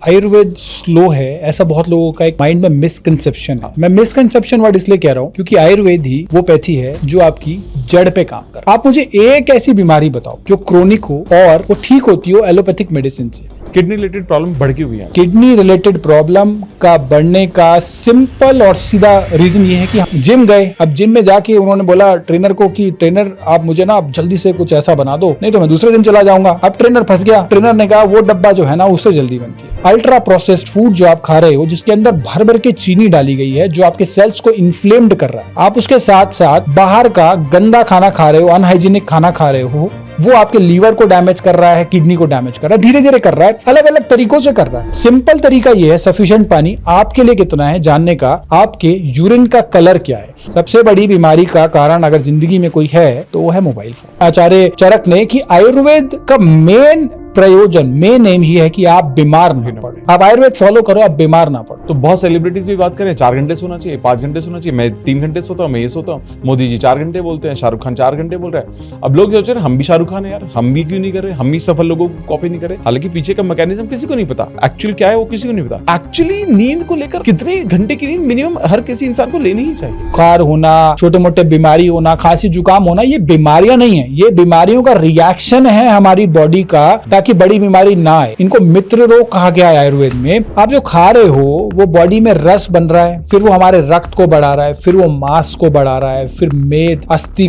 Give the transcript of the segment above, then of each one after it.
Ayurveda slow है, ऐसा बहुत लोगों का एक माइंड में मिसकंसेप्शन है। मैं मिसकंसेप्शन वर्ड इसलिए कह रहा हूँ क्योंकि आयुर्वेद ही वो पैथी है जो आपकी जड़ पे काम कर। आप मुझे एक ऐसी बीमारी बताओ जो क्रोनिक हो और वो ठीक होती हो एलोपैथिक मेडिसिन से। किडनी रिलेटेड प्रॉब्लम बढ़ की हुई है। किडनी रिलेटेड प्रॉब्लम का बढ़ने का सिंपल और सीधा रीजन ये है कि हम जिम गए, अब जिम में जाके उन्होंने बोला ट्रेनर को कि ट्रेनर आप मुझे ना अब जल्दी से कुछ ऐसा बना दो, नहीं तो मैं दूसरे दिन चला जाऊंगा। अब ट्रेनर फंस गया, ट्रेनर ने कहा वो डब्बा जो है ना उससे जल्दी बनती है। अल्ट्रा प्रोसेस्ड फूड जो आप खा रहे हो, जिसके अंदर भर भर के चीनी डाली गई है, जो आपके सेल्स को इन्फ्लेम्ड कर रहा है, आप उसके साथ साथ बाहर का गंदा खाना खा रहे हो, अनहाइजीनिक खाना खा रहे हो, वो आपके लीवर को डैमेज कर रहा है, किडनी को डैमेज कर रहा है, धीरे धीरे कर रहा है, अलग अलग तरीकों से कर रहा है। सिंपल तरीका ये है, सफिशिएंट पानी आपके लिए कितना है जानने का, आपके यूरिन का कलर क्या है। सबसे बड़ी बीमारी का कारण अगर जिंदगी में कोई है तो वो है मोबाइल फोन। आचार्य चरक ने कि आयुर्वेद का मेन प्रयोजन, मेन एम ही है कि आप बीमार ना पड़ो। आप आयुर्वेद फॉलो करो, आप बीमार ना पड़ो। तो बहुत सेलिब्रिटीज भी बात करें 4 घंटे सोना चाहिए, 5 घंटे सोना चाहिए, मैं 3 घंटे सोता हूँ, मैं ये सोता हूँ। मोदी जी 4 घंटे बोलते हैं, शाहरुख खान 4 घंटे बोल रहा है। अब लोग सोच रहे हैं हम भी शाहरुख खान है यार, हम भी क्यों नहीं कर रहे, हम भी सफल लोगों को कॉपी नहीं कर रहे। हालांकि पीछे का मैकेनिज्म किसी को नहीं पता, एक्चुअल क्या है वो किसी को नहीं पता। एक्चुअली नींद को लेकर कितने घंटे की नींद मिनिमम हर किसी इंसान को लेनी ही चाहिए। बुखार होना, छोटे मोटे बीमारी होना, खांसी जुकाम होना, ये बीमारियां नहीं है, ये बीमारियों का रिएक्शन है हमारी बॉडी का, ताकि बड़ी बीमारी ना आए। इनको मित्र रोग कहा गया है आयुर्वेद में। आप जो खा रहे हो वो बॉडी में रस बन रहा है, फिर वो हमारे रक्त को बढ़ा रहा है, फिर वो मांस को बढ़ा रहा है, फिर मेद, अस्थि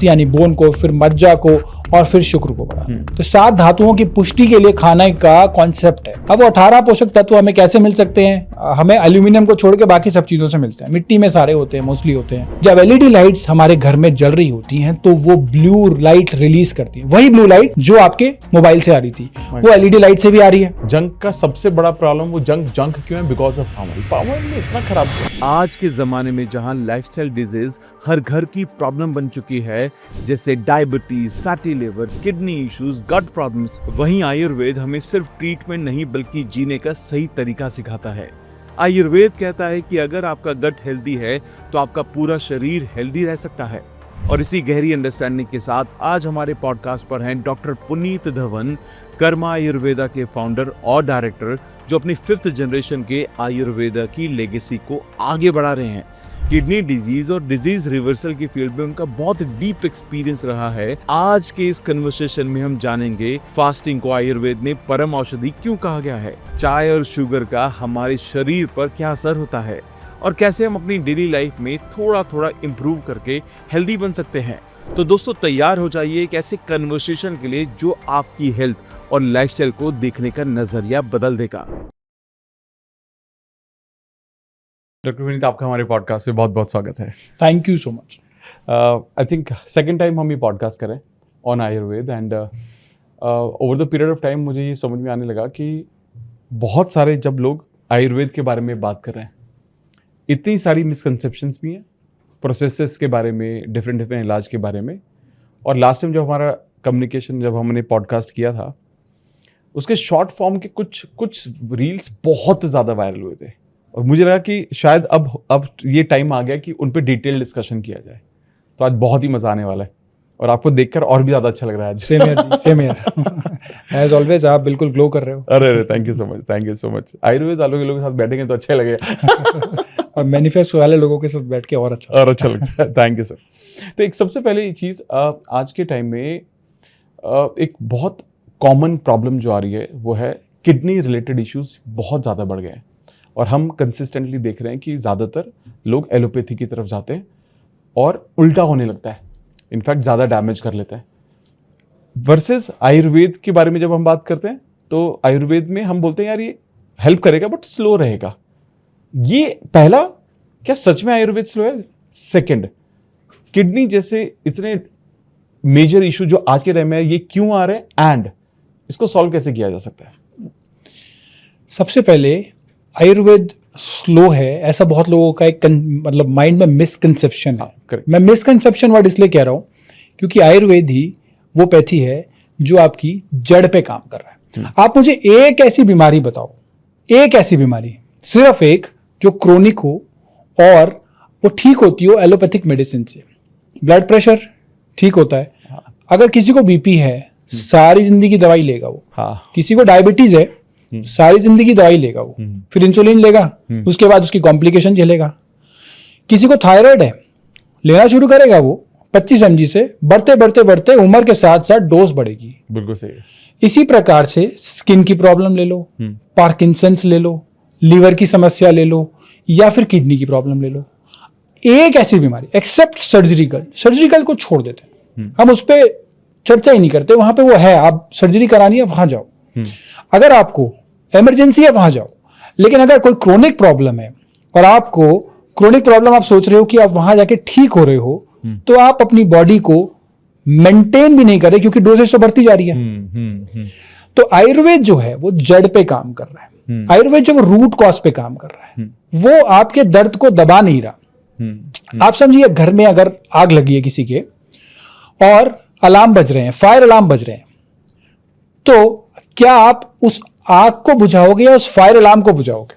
यानी बोन को, फिर मज्जा को, और फिर शुक्र को बढ़ा। तो 7 धातुओं की पुष्टि के लिए खाने का कॉन्सेप्ट है। अब वो 18 पोषक तत्व हमें कैसे मिल सकते हैं? हमें एल्यूमिनियम को छोड़ के बाकी सब चीजों से मिलते हैं, मिट्टी में सारे होते हैं, मोस्टली होते हैं। जब एलईडी लाइट्स हमारे घर में जल रही होती हैं तो वो ब्लू लाइट रिलीज करती है, वही ब्लू लाइट जो आपके मोबाइल से आ रही थी वो एलईडी लाइट से भी आ रही है। जंक का सबसे बड़ा प्रॉब्लम वो जंक क्यों है? बिकॉज ऑफ पाम ऑयल में इतना खराब है। आज के जमाने में जहां लाइफस्टाइल डिजीज हर घर की प्रॉब्लम बन चुकी है, जैसे diabetes, fatty liver, kidney issues, gut problems, वहीं आयुर्वेद हमें सिर्फ ट्रीटमेंट नहीं बल्कि जीने का सही तरीका सिखाता है। आयुर्वेद कहता है कि अगर आपका गट हेल्दी है तो आपका पूरा शरीर हेल्दी रह सकता है। और इसी गहरी अंडरस्टैंडिंग के साथ आज हमारे पॉडकास्ट पर हैं डॉक्टर पुनीत धवन, कर्मा आयुर्वेदा के फाउंडर और डायरेक्टर, जो अपनी 5th जनरेशन के आयुर्वेदा की लेगेसी को आगे बढ़ा रहे हैं। किडनी डिजीज और डिजीज रिवर्सल की फील्ड में उनका बहुत डीप एक्सपीरियंस रहा है। आज के इस कन्वर्सेशन में हम जानेंगे फास्टिंग को आयुर्वेद में परम औषधि क्यों कहा गया है, चाय और शुगर का हमारे शरीर पर क्या असर होता है, और कैसे हम अपनी डेली लाइफ में थोड़ा थोड़ा इम्प्रूव करके हेल्दी बन सकते हैं। तो दोस्तों तैयार हो जाइए एक ऐसे कन्वर्सेशन के लिए जो आपकी हेल्थ और लाइफस्टाइल को देखने का नजरिया बदल देगा। डॉक्टर विनीत, आपका हमारे पॉडकास्ट में बहुत बहुत स्वागत है। Thank you so much. I think second time हम ये पॉडकास्ट करें on Ayurveda, and over the period of time मुझे ये समझ में आने लगा कि बहुत सारे जब लोग आयुर्वेद के बारे में बात कर रहे हैं, इतनी सारी मिसकंसेप्शंस भी हैं प्रोसेसेस के बारे में, डिफरेंट इलाज के बारे में। और लास्ट टाइम जब हमारा कम्युनिकेशन, जब हमने पॉडकास्ट किया था, उसके शॉर्ट फॉर्म के कुछ रील्स बहुत ज़्यादा वायरल हुए थे, और मुझे लगा कि शायद अब ये टाइम आ गया कि उन पे डिटेल डिस्कशन किया जाए। तो आज बहुत ही मज़ा आने वाला है, और आपको देखकर और भी ज़्यादा अच्छा लग रहा है आज। सेम हियर एज ऑलवेज, आप बिल्कुल ग्लो कर रहे हो। अरे thank you so much. Ayurveda वालों के लोगों के साथ बैठेंगे तो अच्छा लगेगा और मैनिफेस्ट वाले लोगों के साथ बैठ के और अच्छा लगता है। Thank you sir. तो एक सबसे पहले चीज़, आज के टाइम में एक बहुत कॉमन प्रॉब्लम जो आ रही है वो है किडनी रिलेटेड इश्यूज बहुत ज़्यादा बढ़ गए हैं, और हम कंसिस्टेंटली देख रहे हैं कि ज़्यादातर लोग एलोपैथी की तरफ जाते हैं और उल्टा होने लगता है, इनफैक्ट ज़्यादा डैमेज कर लेता है। वर्सेस आयुर्वेद के बारे में जब हम बात करते हैं तो आयुर्वेद में हम बोलते हैं यार ये हेल्प करेगा बट स्लो रहेगा। ये पहला, क्या सच में आयुर्वेद स्लो है? सेकंड, किडनी जैसे इतने मेजर इशू जो आज के टाइम में है, ये क्यों आ रहे हैं, एंड इसको सॉल्व कैसे किया जा सकता है? सबसे पहले आयुर्वेद स्लो है, ऐसा बहुत लोगों का एक मतलब माइंड में मिसकंसेप्शन है। मैं मिसकंसेप्शन वर्ड इसलिए कह रहा हूं क्योंकि आयुर्वेद ही वो पैथी है जो आपकी जड़ पे काम कर रहा है। आप मुझे एक ऐसी बीमारी बताओ, एक ऐसी बीमारी, सिर्फ एक, जो क्रोनिक हो और वो ठीक होती हो एलोपैथिक मेडिसिन से। ब्लड प्रेशर ठीक होता है, अगर किसी को बीपी है सारी जिंदगी दवाई लेगा वो। हाँ। किसी को डायबिटीज है सारी जिंदगी दवाई लेगा वो, फिर इंसुलिन लेगा, उसके बाद उसकी कॉम्प्लिकेशन झेलेगा। किसी को थायराइड है, लेना शुरू करेगा वो 25 mg से, बढ़ते बढ़ते बढ़ते उम्र के साथ साथ डोज बढ़ेगी। बिल्कुल सही है। इसी प्रकार से स्किन की प्रॉब्लम ले लो, पार्किंसंस ले लो, लीवर की समस्या ले लो, या फिर किडनी की प्रॉब्लम ले लो। एक ऐसी बीमारी एक्सेप्ट सर्जिकल को छोड़ देते हैं, हम उस पर चर्चा ही नहीं करते। वहां पे वो है, आप सर्जरी करानी है वहां जाओ, अगर आपको इमरजेंसी है वहां जाओ। लेकिन अगर कोई क्रोनिक प्रॉब्लम है और आपको क्रोनिक प्रॉब्लम आप सोच रहे हो कि आप वहां जाके ठीक हो रहे हो, तो आप अपनी बॉडी को मेंटेन भी नहीं कर रहे, क्योंकि डोजेज तो बढ़ती जा रही है। तो आयुर्वेद जो है वो जड़ पे काम कर रहा है, आयुर्वेद जो वो रूट कॉज पे काम कर रहा है, वो आपके दर्द को दबा नहीं रहा। आप समझिए घर में अगर आग लगी है किसी के और अलार्म बज रहे हैं, फायर अलार्म बज रहे हैं, तो क्या आप उस आग को बुझाओगे या उस फायर अलार्म को बुझाओगे?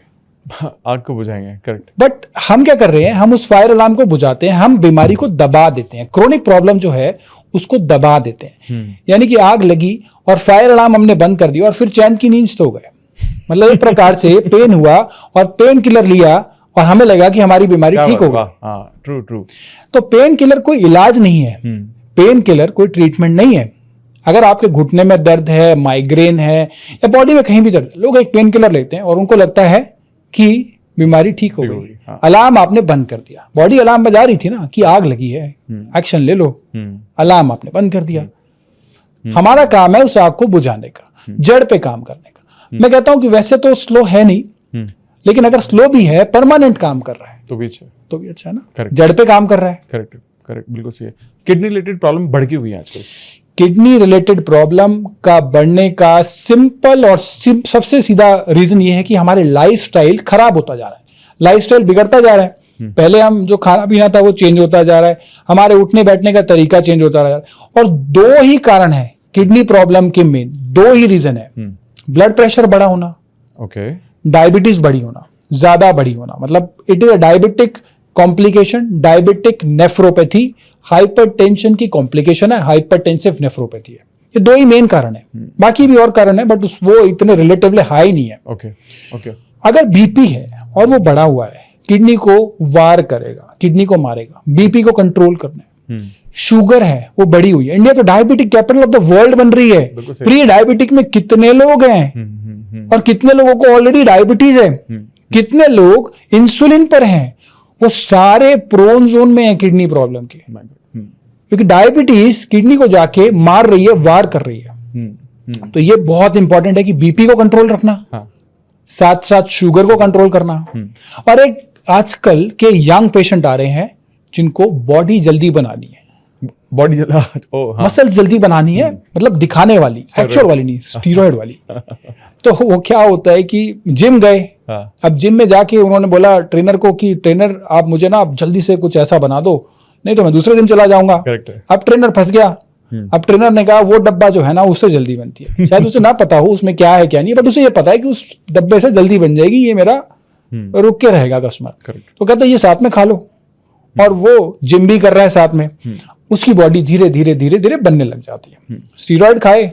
आग को बुझाएंगे, करेक्ट। बट हम क्या कर रहे हैं, हम उस फायर अलार्म को बुझाते हैं, हम बीमारी को दबा देते हैं, क्रोनिक प्रॉब्लम जो है उसको दबा देते हैं। यानी कि आग लगी और फायर अलार्म हमने बंद कर दिया और फिर चैन की नींद सो गए। मतलब एक प्रकार से पेन हुआ और पेन किलर लिया और हमें लगा कि हमारी बीमारी ठीक हो गई। ट्रू। तो पेन किलर कोई इलाज नहीं है, पेन किलर कोई ट्रीटमेंट नहीं है। अगर आपके घुटने में दर्द है, माइग्रेन है, या बॉडी में कहीं भी दर्द, लोग एक पेन किलर लेते हैं और उनको लगता है कि बीमारी ठीक हो गई। हाँ। अलार्म आपने बंद कर दिया, बॉडी अलार्म बजा रही थी ना कि आग लगी है, एक्शन ले लो, अलार्म आपने बंद कर दिया। हमारा काम है उस आग को बुझाने का, जड़ पे काम करने का। मैं कहता हूं कि वैसे तो स्लो है नहीं, लेकिन अगर स्लो भी है, परमानेंट काम कर रहा है तो भी अच्छा है ना। Correct. जड़ पे काम कर रहा है। करेक्ट, बिल्कुल सही है। किडनी रिलेटेड प्रॉब्लम बढ़ गई हुई है आजकल। किडनी रिलेटेड प्रॉब्लम का बढ़ने का सिंपल और सबसे सीधा रीजन ये है कि हमारे लाइफस्टाइल खराब होता जा रहा है, लाइफस्टाइल बिगड़ता जा रहा है। पहले हम जो खाना पीना था वो चेंज होता जा रहा है, हमारे उठने बैठने का तरीका चेंज होता जा रहा है। और दो ही कारण है किडनी प्रॉब्लम के, मेन दो ही रीजन है। ब्लड प्रेशर बढ़ा होना, ओके, डायबिटीज बढ़ी होना, ज्यादा बढ़ी होना, मतलब it is a diabetic complication, diabetic nephropathy, hypertension की कॉम्प्लिकेशन है, हाइपरटेंसिव नेफ्रोपैथी है। ये दो ही मेन कारण है, बाकी भी और कारण है बट वो इतने रिलेटिवली हाई नहीं है। ओके। अगर बीपी है और वो बढ़ा हुआ है, किडनी को वार करेगा, किडनी को मारेगा। बीपी को कंट्रोल करना है। शुगर है वो बढ़ी हुई है, इंडिया तो diabetic capital of the world बन रही है। प्री डायबिटिक में कितने लोग हैं और कितने लोगों को ऑलरेडी डायबिटीज है, कितने लोग इंसुलिन पर हैं, वो सारे प्रोन जोन में है किडनी प्रॉब्लम के। क्योंकि डायबिटीज किडनी को जाके मार रही है, वार कर रही है। तो ये बहुत इंपॉर्टेंट है कि बीपी को कंट्रोल रखना, साथ साथ शुगर को कंट्रोल करना। और एक आजकल के यंग पेशेंट आ रहे हैं जिनको बॉडी जल्दी बनानी है, मसल जल्दी बनानी है, मतलब दिखाने वाली, एक्चुअल वाली नहीं, स्टीरॉयड वाली। तो वो क्या होता है कि जिम गए, अब जिम में जाके उन्होंने बोला ट्रेनर को कि ट्रेनर आप मुझे ना आप जल्दी से कुछ ऐसा बना दो, नहीं तो मैं दूसरे दिन चला जाऊंगा। अब ट्रेनर फंस गया। अब ट्रेनर ने कहा वो डब्बा जो है ना उससे जल्दी बनती है। शायद उसे ना पता हो उसमें क्या है क्या नहीं, बट उसे ये पता है कि उस डब्बे से जल्दी बन जाएगी, ये मेरा रुक के रहेगा कस्टमर। तो कहता है ये साथ में खा लो, और वो जिम भी कर रहा है साथ में, उसकी बॉडी धीरे धीरे धीरे धीरे बनने लग जाती है। स्टीरॉयड खाए,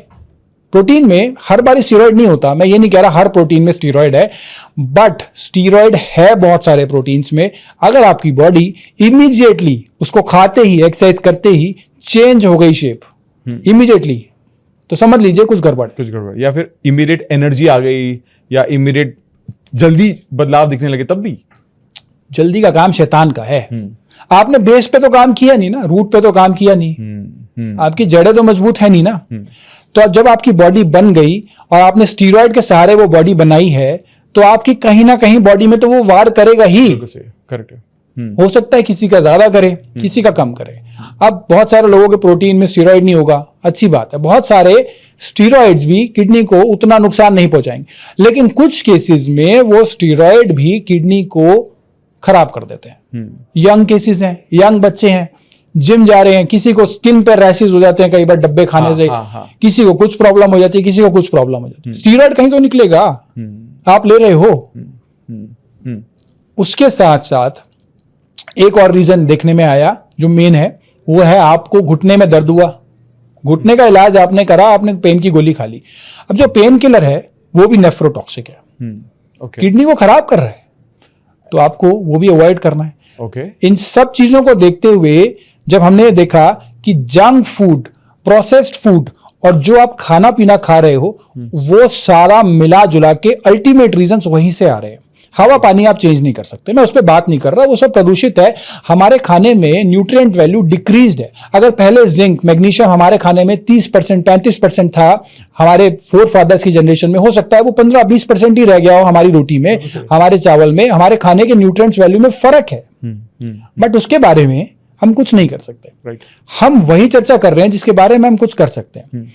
प्रोटीन में हर बार स्टीरॉयड नहीं होता, मैं ये नहीं कह रहा हर प्रोटीन में स्टीरॉयड है, बट स्टीरॉयड है बहुत सारे प्रोटीन्स में। अगर आपकी बॉडी इमीडिएटली उसको खाते ही, एक्सरसाइज करते ही चेंज हो गई शेप इमीडिएटली, तो समझ लीजिए कुछ गड़बड़, या फिर इमीडिएट एनर्जी आ गई, या इमीडिएट जल्दी बदलाव दिखने लगे, तब भी जल्दी का काम शैतान का है। आपने बेस पे तो काम किया नहीं ना, रूट पे तो काम किया नहीं, आपकी जड़ें तो मजबूत है नहीं ना। तो अब जब आपकी बॉडी बन गई और आपने स्टीरॉयड के सहारे वो बॉडी बनाई है, तो आपकी कहीं ना कहीं बॉडी में तो वो वार करेगा ही। करेक्ट। हो सकता है किसी का ज्यादा करे, किसी का कम करे। अब बहुत सारे लोगों के प्रोटीन में स्टीरॉयड नहीं होगा, अच्छी बात है, बहुत सारे स्टीरॉयड्स भी किडनी को उतना नुकसान नहीं पहुंचाएंगे, लेकिन कुछ केसेस में वो स्टीरॉयड भी किडनी को खराब कर देते हैं। यंग केसेस हैं, यंग बच्चे हैं, जिम जा रहे हैं, किसी को स्किन पर रैशेज हो जाते हैं कई बार डब्बे खाने से, किसी को कुछ प्रॉब्लम हो जाती है, किसी को कुछ प्रॉब्लम हो जाती है। स्टीरॉयड कहीं तो निकलेगा, आप ले रहे हो। उसके साथ साथ एक और रीजन देखने में आया जो मेन है, वो है आपको घुटने में दर्द हुआ, घुटने का इलाज आपने करा, आपने पेन की गोली खा ली। अब जो पेन किलर है वो भी नेफ्रोटॉक्सिक है, ओके किडनी को खराब कर रहा है, तो आपको वो भी अवॉइड करना है। ओके इन सब चीजों को देखते हुए जब हमने देखा कि जंक फूड, प्रोसेस्ड फूड और जो आप खाना पीना खा रहे हो वो सारा मिला जुला के अल्टीमेट रीजंस वहीं से आ रहे हैं। हवा पानी आप चेंज नहीं कर सकते, मैं उस पर बात नहीं कर रहा, वो सब प्रदूषित है। हमारे खाने में न्यूट्रिएंट वैल्यू डिक्रीज्ड है। अगर पहले जिंक मैग्नीशियम हमारे खाने में 30% 35% था, हमारे फोर फादर्स की जनरेशन में, हो सकता है वो 15-20% ही रह गया हो हमारी रोटी में, हमारे चावल में, हमारे खाने के न्यूट्रिएंट्स वैल्यू में फर्क है, बट उसके बारे में हम कुछ नहीं कर सकते। राइट हम वही चर्चा कर रहे हैं जिसके बारे में हम कुछ कर सकते हैं।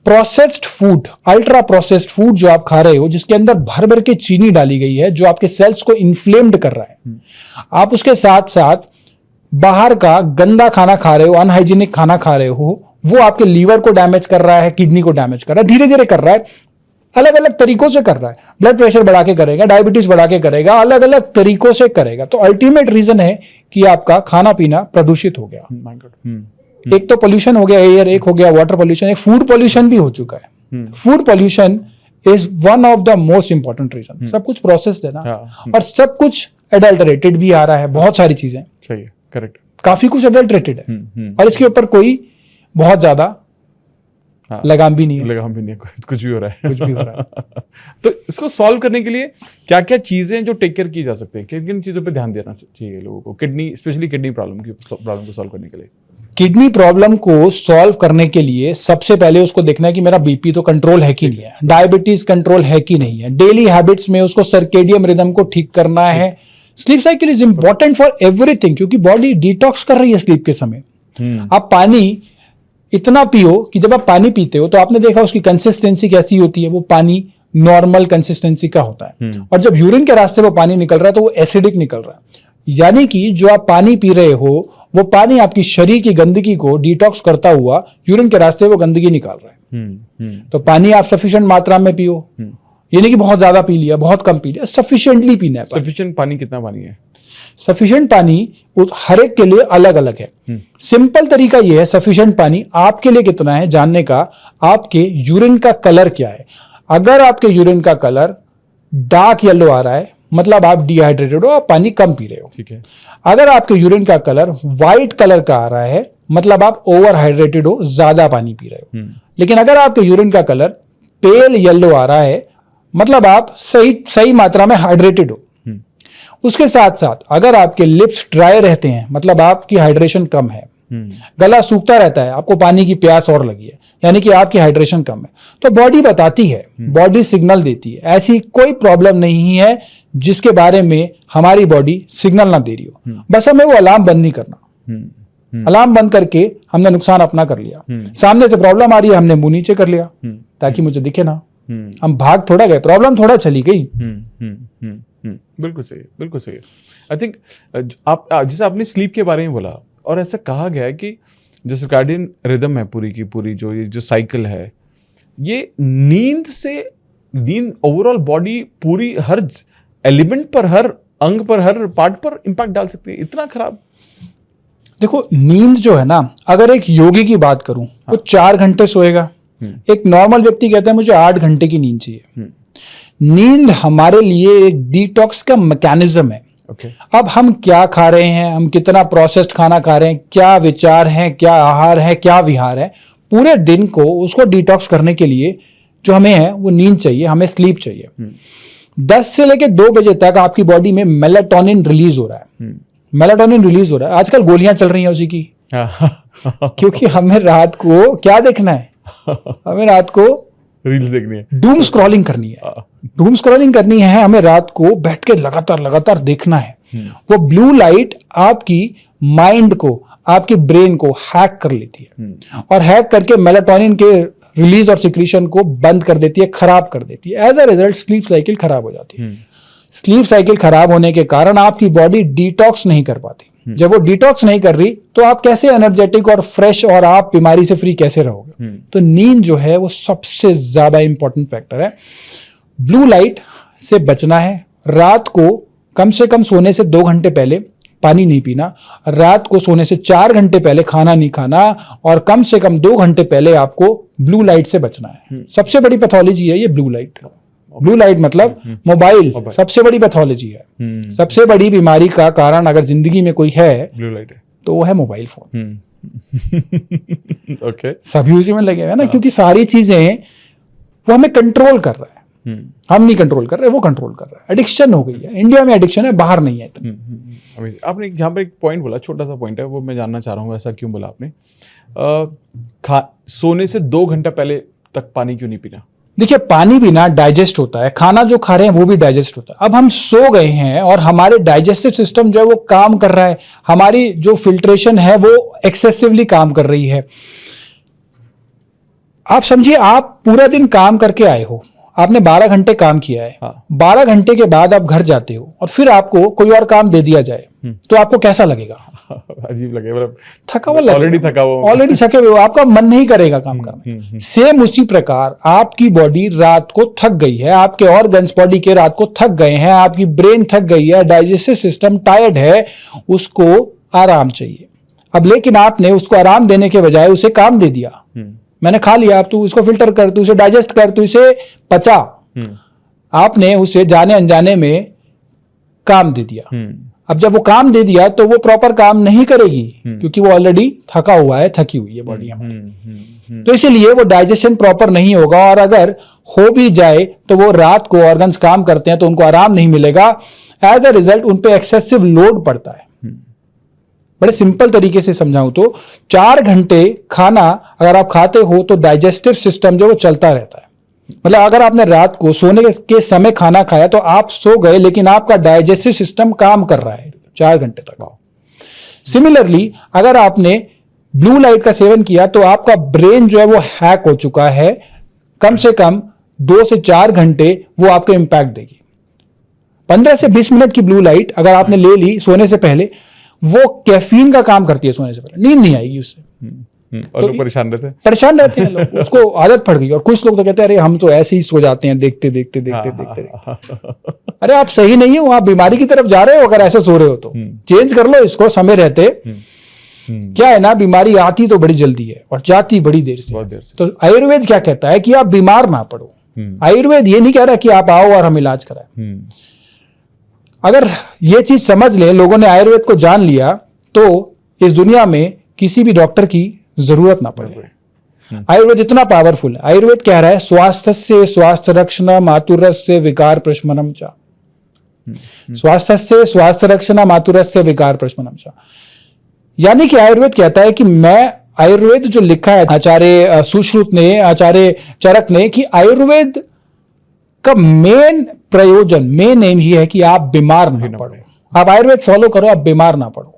Processed food, ultra processed food जो आप खा रहे हो, जिसके अंदर भर भर के चीनी डाली गई है, जो आपके सेल्स को इन्फ्लेम्ड कर रहा है, आप उसके साथ साथ बाहर का गंदा खाना खा रहे हो, अनहाइजीनिक खाना खा रहे हो, वो आपके लीवर को डैमेज कर रहा है, किडनी को डैमेज कर रहा है, धीरे धीरे कर रहा है, अलग अलग तरीकों से कर रहा है। ब्लड प्रेशर बढ़ा के करेगा, डायबिटीज बढ़ा के करेगा, अलग अलग तरीकों से करेगा। तो अल्टीमेट रीजन है कि आपका खाना पीना प्रदूषित हो गया। माय गॉड एक तो पोल्यूशन हो गया एयर, एक हो गया वाटर पोल्यूशन, एक फूड पोल्यूशन भी हो चुका है। Food pollution is one of the most important reason. सब कुछ प्रोसेस्ड है ना, और सब कुछ एडल्टरेटेड भी आ रहा है, बहुत सारी चीजें, सही है, करेक्ट, काफी कुछ एडल्टरेटेड है, और इसके ऊपर कोई बहुत ज्यादा लगाम भी नहीं है, लगाम भी नहीं है, कुछ भी हो रहा है, कुछ भी हो रहा है। तो इसको सॉल्व करने के लिए क्या क्या चीजें जो टेक केयर की जा सकती है, किन किन चीजों पे ध्यान देना चाहिए लोगों को, किडनी स्पेशली किडनी प्रॉब्लम को सॉल्व करने के लिए? किडनी प्रॉब्लम को सॉल्व करने के लिए सबसे पहले उसको देखना है कि मेरा बीपी तो कंट्रोल है कि नहीं है, डायबिटीज कंट्रोल है कि नहीं है, डेली हैबिट्स में उसको सर्केडियम रिदम को ठीक करना है। Sleep cycle is important for everything, क्योंकि बॉडी डिटॉक्स कर रही है स्लीप के समय। आप पानी इतना पियो कि जब आप पानी पीते हो तो आपने देखा उसकी कंसिस्टेंसी कैसी होती है, वो पानी नॉर्मल कंसिस्टेंसी का होता है, और जब यूरिन के रास्ते वो पानी निकल रहा है तो वो एसिडिक निकल रहा है। यानी कि जो आप पानी पी रहे हो वो पानी आपकी शरीर की गंदगी को डिटॉक्स करता हुआ यूरिन के रास्ते वो गंदगी निकाल रहा है। तो पानी आप सफिशिएंट मात्रा में पियो, ये नहीं कि बहुत ज्यादा पी लिया, बहुत कम पी लिया, सफिशिएंटली पीना है। सफिशिएंट पानी कितना पानी है? सफिशिएंट पानी हर एक के लिए अलग अलग है। सिंपल तरीका यह है सफिशिएंट पानी आपके लिए कितना है जानने का, आपके यूरिन का कलर क्या है। अगर आपके यूरिन का कलर डार्क येलो आ रहा है मतलब आप डिहाइड्रेटेड हो, आप पानी कम पी रहे हो। ठीक है। अगर आपके यूरिन का कलर व्हाइट कलर का आ रहा है मतलब आप ओवर हाइड्रेटेड हो, ज्यादा पानी पी रहे हो। लेकिन अगर आपके यूरिन का कलर पेल येलो आ रहा है मतलब आप सही मात्रा में हाइड्रेटेड हो। उसके साथ साथ अगर आपके लिप्स ड्राई रहते हैं मतलब आपकी हाइड्रेशन कम है, गला सूखता रहता है, आपको पानी की प्यास और लगी है, यानी कि आपकी हाइड्रेशन कम है, तो बॉडी बताती है, बॉडी सिग्नल देती है। ऐसी कोई प्रॉब्लम नहीं है जिसके बारे में हमारी बॉडी सिग्नल ना दे रही हो, बस हमें वो अलार्म बंद नहीं करना। अलार्म बंद करके हमने नुकसान अपना कर लिया। सामने से प्रॉब्लम आ रही है, हमने मुंह नीचे कर लिया ताकि मुझे दिखे ना। हम भाग थोड़ा गए, प्रॉब्लम थोड़ा चली गई। बिल्कुल सही, बिल्कुल सही। आई थिंक आप जैसे आपने स्लीप के बारे में बोला, और ऐसा कहा गया है कि जो सर्काडियन रिदम है पूरी की पूरी, जो ये जो साइकिल है, ये नींद ओवरऑल बॉडी पूरी हर एलिमेंट पर, हर अंग पर, हर पार्ट पर इंपैक्ट डाल सकती है। इतना खराब? देखो नींद जो है ना, अगर एक योगी की बात करूं वो 4 घंटे सोएगा, एक नॉर्मल व्यक्ति कहता है मुझे 8 घंटे की नींद चाहिए। नींद हमारे लिए एक डिटॉक्स का मैकेनिज्म है। अब हम क्या खा रहे हैं, हम कितना प्रोसेस्ड खाना खा रहे हैं, क्या विचार हैं, क्या आहार है, क्या विहार है, पूरे दिन को उसको डिटॉक्स करने के लिए जो हमें है वो नींद चाहिए, हमें स्लीप चाहिए। 10 से लेके 2 बजे तक आपकी बॉडी में मेलाटोनिन रिलीज हो रहा है। मेलाटोनिन रिलीज हो रहा है, आजकल गोलियां चल रही हैं उसी की। क्योंकि हमें रात को क्या देखना है, हमें रात को रील्स देखनी है, डूम स्क्रॉलिंग करनी है। डूम स्क्रॉलिंग करनी है, हमें रात को बैठ के लगातार देखना है। वो ब्लू लाइट आपकी माइंड को, आपकी ब्रेन को हैक कर लेती है, और हैक करके मेलाटोनिन के रिलीज और सिक्रीशन को बंद कर देती है, खराब कर देती है। As a result sleep cycle खराब हो जाती है। स्लीप साइकिल खराब होने के कारण आपकी बॉडी डिटॉक्स नहीं कर पाती। जब वो डिटॉक्स नहीं कर रही तो आप कैसे एनर्जेटिक और फ्रेश और आप बीमारी से फ्री कैसे रहोगे? तो नींद जो है वो सबसे ज्यादा इंपॉर्टेंट फैक्टर है। ब्लू लाइट से बचना है। रात को कम से कम सोने से 2 घंटे पहले पानी नहीं पीना, रात को सोने से 4 घंटे पहले खाना नहीं खाना, और कम से कम 2 घंटे पहले आपको ब्लू लाइट से बचना है। सबसे बड़ी पैथोलॉजी है ये ब्लू लाइट। ब्लू लाइट मतलब मोबाइल मोबाइल। सबसे बड़ी पैथोलॉजी है। सबसे बड़ी बीमारी का कारण अगर जिंदगी में कोई है ब्लू लाइट है। तो वो है मोबाइल फोन। ओके। सभी उसी में लगे हुए हैं ना, क्योंकि सारी चीजें वो हमें कंट्रोल कर रहा है। हम नहीं कंट्रोल कर रहे, वो कंट्रोल कर रहा है। एडिक्शन हो गई है, इंडिया में एडिक्शन है, बाहर नहीं है इतना। आपने जहाँ पर एक पॉइंट बोला, छोटा सा पॉइंट है, वो मैं जानना चाह रहा हूँ ऐसा क्यों बोला आपने। सोने से 2 घंटा पहले तक पानी क्यों नहीं पीना? देखिए, पानी पीना डाइजेस्ट होता है, खाना जो खा रहे हैं वो भी डाइजेस्ट होता है। अब हम सो गए हैं और हमारे डाइजेस्टिव सिस्टम जो है वो काम कर रहा है, हमारी जो फिल्ट्रेशन है वो एक्सेसिवली काम कर रही है। आप समझिए, आप पूरा दिन काम करके आए हो, आपने 12 घंटे काम किया है। हाँ। 12 घंटे के बाद आप घर जाते हो और फिर आपको कोई और काम दे दिया जाए तो आपको कैसा लगेगा? अजीब लगे, मतलब थका हुआ लगेगा। ऑलरेडी थके हुए हो, आपका मन नहीं करेगा काम करने। सेम उसी प्रकार आपकी बॉडी रात को थक गई है, आपके ऑर्गन्स बॉडी के रात को थक गए हैं, आपकी ब्रेन थक गई है, डाइजेस्टिव सिस्टम टायर्ड है, उसको आराम चाहिए। अब लेकिन आपने उसको आराम देने के बजाय उसे काम दे दिया। मैंने खा लिया, अब तू इसको फिल्टर कर, तू इसे डाइजेस्ट कर, तू इसे पचा। आपने उसे जाने अनजाने में काम दे दिया। अब जब वो काम दे दिया तो वो प्रॉपर काम नहीं करेगी, क्योंकि वो ऑलरेडी थका हुआ है, थकी हुई है बॉडी हमारी। तो इसीलिए वो डाइजेशन प्रॉपर नहीं होगा, और अगर हो भी जाए तो वो रात को ऑर्गन्स काम करते हैं तो उनको आराम नहीं मिलेगा। एज अ रिजल्ट उन पे एक्सेसिव लोड पड़ता है। बड़े सिंपल तरीके से समझाऊं तो 4 घंटे खाना अगर आप खाते हो तो डाइजेस्टिव सिस्टम जो वो चलता रहता है। मतलब अगर आपने रात को सोने के समय खाना खाया तो आप सो गए, लेकिन आपका डाइजेस्टिव सिस्टम काम कर रहा है 4 घंटे तक। सिमिलरली अगर आपने ब्लू लाइट का सेवन किया तो आपका ब्रेन जो है वो हैक हो चुका है। कम से कम 2 से 4 घंटे वो आपको इंपैक्ट देगी। 15 से 20 मिनट की ब्लू लाइट अगर आपने ले ली सोने से पहले, वो कैफीन का काम करती है सोने से पहले, नींद नहीं आएगी उससे। और लोग परेशान रहते हैं लोग, उसको आदत पड़ गई। और कुछ लोग तो कहते हैं अरे हम तो ऐसे ही सो जाते हैं देखते देखते देखते देखते। अरे आप सही नहीं हो, आप बीमारी की तरफ जा रहे हो अगर ऐसे सो रहे हो तो। चेंज कर लो इसको समय रहते। क्या है ना, बीमारी आती तो बड़ी जल्दी है और जाती बड़ी देर से। तो आयुर्वेद क्या कहता है कि आप बीमार ना पड़ो। आयुर्वेद ये नहीं कह रहा कि आप आओ और हम इलाज कराएं। अगर ये चीज समझ ले, लोगों ने आयुर्वेद को जान लिया तो इस दुनिया में किसी भी डॉक्टर की जरूरत ना पड़े। आयुर्वेद इतना पावरफुल है। आयुर्वेद कह रहा है स्वास्थ्य से स्वास्थ्य रक्षण मातुरस्य विकार प्रशमनम चा। स्वास्थ्य से स्वास्थ्य रक्षण मातुरस्य विकार प्रशमनम चा, यानी कि आयुर्वेद कहता है कि मैं, आयुर्वेद जो लिखा है आचार्य सुश्रुत ने, आचार्य चरक ने, कि आयुर्वेद का मेन प्रयोजन, मेन एम ही है कि आप बीमार ना पड़ो। आप आयुर्वेद फॉलो करो, आप बीमार ना पड़ो।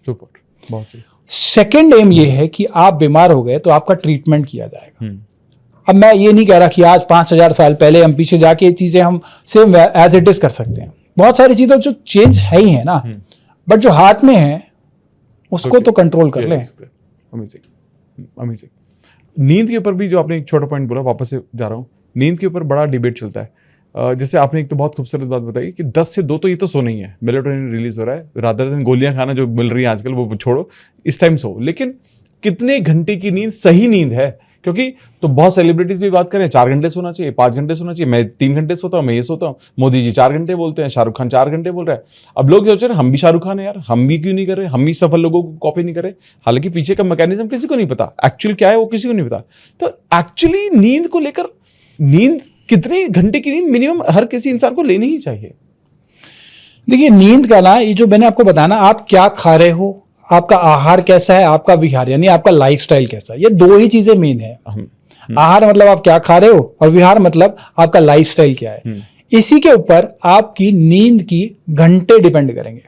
सुपर, बहुत सही। सेकेंड एम ये है कि आप बीमार हो गए तो आपका ट्रीटमेंट किया जाएगा। अब मैं ये नहीं कह रहा कि आज 5000 साल पहले हम पीछे जाके ये चीजें हम सेम एज इट इज कर सकते हैं। बहुत सारी चीजें जो चेंज है ही है ना, बट जो हाथ में है उसको तो कंट्रोल कर लें। अमेजिंग। नींद के ऊपर भी जो आपने एक छोटा पॉइंट बोला, वापस से जा रहा हूँ, नींद के ऊपर बड़ा डिबेट चलता है। जैसे आपने एक तो बहुत खूबसूरत बात बताई कि 10 से 2 तो ये तो सो नहीं है, मेलाटोनिन रिलीज हो रहा है, रादर देन गोलियां खाना जो मिल रही है आजकल वो छोड़ो, इस टाइम सो। लेकिन कितने घंटे की नींद सही नींद है? क्योंकि तो बहुत सेलिब्रिटीज भी बात करें 4 घंटे सोना चाहिए, 5 घंटे सोना चाहिए, मैं 3 घंटे सोता हूँ, मैं ये सोता हूँ, मोदी जी 4 घंटे बोलते हैं, शाहरुख खान 4 घंटे बोल रहा है। अब लोग सोच रहे हैं हम भी शाहरुख खान है यार, हम भी क्यों नहीं कर रहे, हम भी सफल लोगों को कॉपी नहीं कर रहे। हालांकि पीछे का मैकेनिज्म किसी को नहीं पता, एक्चुअल क्या है वो किसी को नहीं पता। तो एक्चुअली नींद को लेकर, नींद कितने घंटे की नींद मिनिमम हर किसी इंसान को लेनी ही चाहिए? देखिए, नींद का ना, ये जो मैंने आपको बताना, आप क्या खा रहे हो, आपका आहार कैसा है, आपका विहार यानी आपका लाइफस्टाइल कैसा है, ये 2 ही चीजें मेन है। आहार मतलब आप क्या खा रहे हो, और विहार मतलब आपका लाइफस्टाइल क्या है। इसी के ऊपर आपकी नींद की घंटे डिपेंड करेंगे,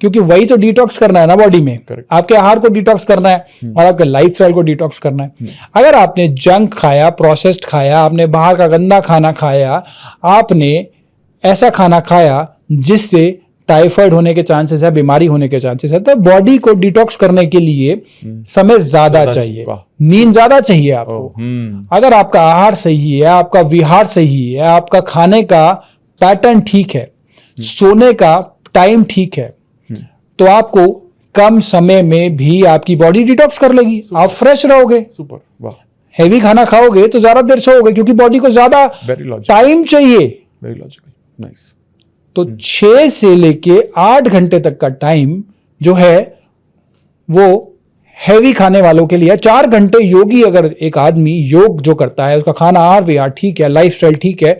क्योंकि वही तो डिटॉक्स करना है ना बॉडी में। आपके आहार को डिटॉक्स करना है और आपके लाइफस्टाइल को डिटॉक्स करना है। अगर आपने जंक खाया, प्रोसेस्ड खाया, आपने बाहर का गंदा खाना खाया, आपने ऐसा खाना खाया जिससे टाइफाइड होने के चांसेस है, बीमारी होने के चांसेस है, तो बॉडी को डिटॉक्स करने के लिए समय ज्यादा चाहिए, नींद ज्यादा चाहिए आपको। अगर आपका आहार सही है, आपका विहार सही है, आपका खाने का पैटर्न ठीक है, सोने का टाइम ठीक है, तो आपको कम समय में भी आपकी बॉडी डिटॉक्स कर लेगी, आप फ्रेश रहोगे। सुपर, वाह। हैवी खाना खाओगे तो ज्यादा देर सोओगे, क्योंकि बॉडी को ज्यादा टाइम चाहिए वेरी लॉजिकल, नाइस। तो 6 से लेके 8 घंटे तक का टाइम जो है वो हैवी खाने वालों के लिए है। 4 घंटे योगी, अगर एक आदमी योग जो करता है, उसका खाना आहार विहार ठीक है, लाइफस्टाइल ठीक है,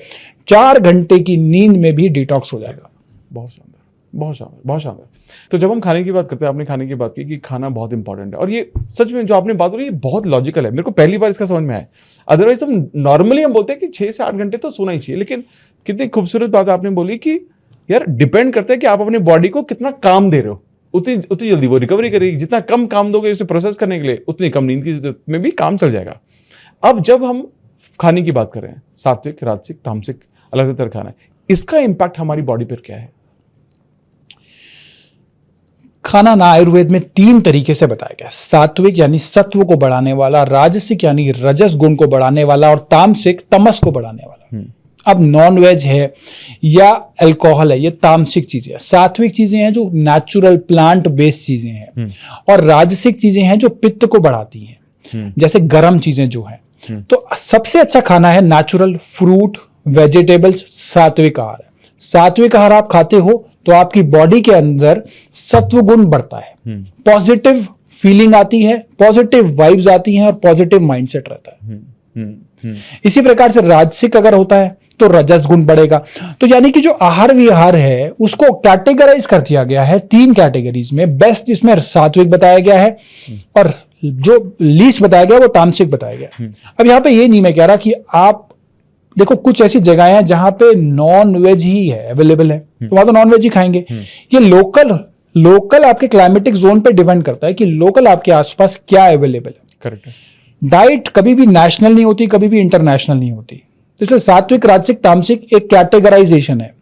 4 घंटे की नींद में भी डिटॉक्स हो जाएगा। बहुत शानदार, बहुत शानदार, बहुत शानदार। तो जब हम खाने की बात करते हैं, आपने खाने की बात की कि खाना बहुत इंपॉर्टेंट है, और ये सच में जो आपने बात बोली ये बहुत लॉजिकल है। मेरे को पहली बार इसका समझ में आया। अदरवाइज हम नॉर्मली हम बोलते हैं कि 6 से 8 घंटे तो सोना ही चाहिए, लेकिन कितनी खूबसूरत बात आपने बोली कि यार डिपेंड करता है कि आप अपनी बॉडी को कितना काम दे रहे हो, उतनी जल्दी वो रिकवरी करेगी। जितना कम काम दोगे उसे प्रोसेस करने के लिए, उतनी कम नींद की जरूरत में भी काम चल जाएगा। अब जब हम खाने की बात कर रहे हैं, सात्विक, राजसिक, तामसिक, अलग अलग तरह खाना है, इसका इंपैक्ट हमारी बॉडी पर क्या है? खाना ना आयुर्वेद में 3 तरीके से बताया गया। सात्विक यानी सत्व को बढ़ाने वाला, राजसिक यानी रजस गुण को बढ़ाने वाला, और तामसिक तमस को बढ़ाने वाला। अब नॉन वेज है या अल्कोहल है, ये तामसिक चीजें हैं। सात्विक चीजें हैं जो नेचुरल प्लांट बेस्ड चीजें हैं, और राजसिक चीजें हैं जो पित्त को बढ़ाती हैं, जैसे गर्म चीजें जो हैं। तो सबसे अच्छा खाना है नेचुरल फ्रूट, वेजिटेबल्स, सात्विक आहार है। सात्विक आहार आप खाते हो तो आपकी बॉडी के अंदर सत्व गुण बढ़ता है, पॉजिटिव फीलिंग आती है, पॉजिटिव वाइब्स आती हैं, और पॉजिटिव माइंडसेट रहता है। इसी प्रकार से राजसिक अगर होता है तो रजस गुण बढ़ेगा। तो यानी कि जो आहार विहार है उसको कैटेगराइज कर दिया गया है 3 कैटेगरीज में। बेस्ट इसमें सात्विक बताया गया है, और जो लीस्ट बताया गया वो तामसिक बताया गया। अब यहां पे ये नहीं मैं कह रहा कि आप देखो, कुछ ऐसी जगह हैं जहां पे नॉन वेज ही है, अवेलेबल है, तो वहां तो नॉन वेज ही खाएंगे। ये लोकल आपके क्लाइमेटिक जोन पे डिपेंड करता है कि लोकल आपके आसपास क्या अवेलेबल है। करेक्ट है। डाइट कभी भी नेशनल नहीं होती, कभी भी इंटरनेशनल नहीं होती। इसलिए सात्विक, राजसिक, तामसिक एक कैटेगराइजेशन है।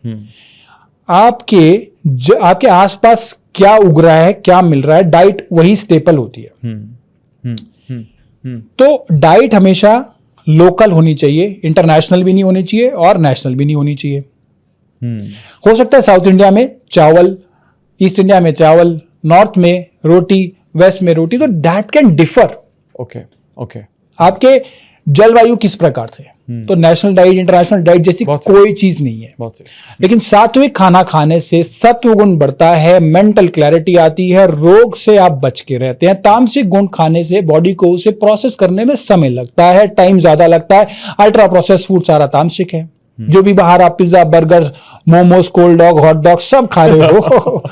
आपके आसपास क्या उग रहा है, क्या मिल रहा है, डाइट वही स्टेपल होती है। तो डाइट हमेशा लोकल होनी चाहिए, इंटरनेशनल भी नहीं होनी चाहिए और नेशनल भी नहीं होनी चाहिए। हो सकता है साउथ इंडिया में चावल, ईस्ट इंडिया में चावल, नॉर्थ में रोटी, वेस्ट में रोटी, तो that can differ. Okay okay. आपके जलवायु किस प्रकार से, तो नेशनल डाइट, इंटरनेशनल डाइट जैसी कोई चीज नहीं है। बहुत सही। लेकिन सात्विक खाना खाने से सत्व गुण बढ़ता है, मेंटल क्लैरिटी आती है, रोग से आप बच के रहते हैं। तामसिक गुण खाने से बॉडी को उसे प्रोसेस करने में समय लगता है, टाइम ज्यादा लगता है। अल्ट्रा प्रोसेस फूड सारा तामसिक है। जो भी बाहर आप pizza, burger, momos, cold dog, hot dog सब खा रहे हो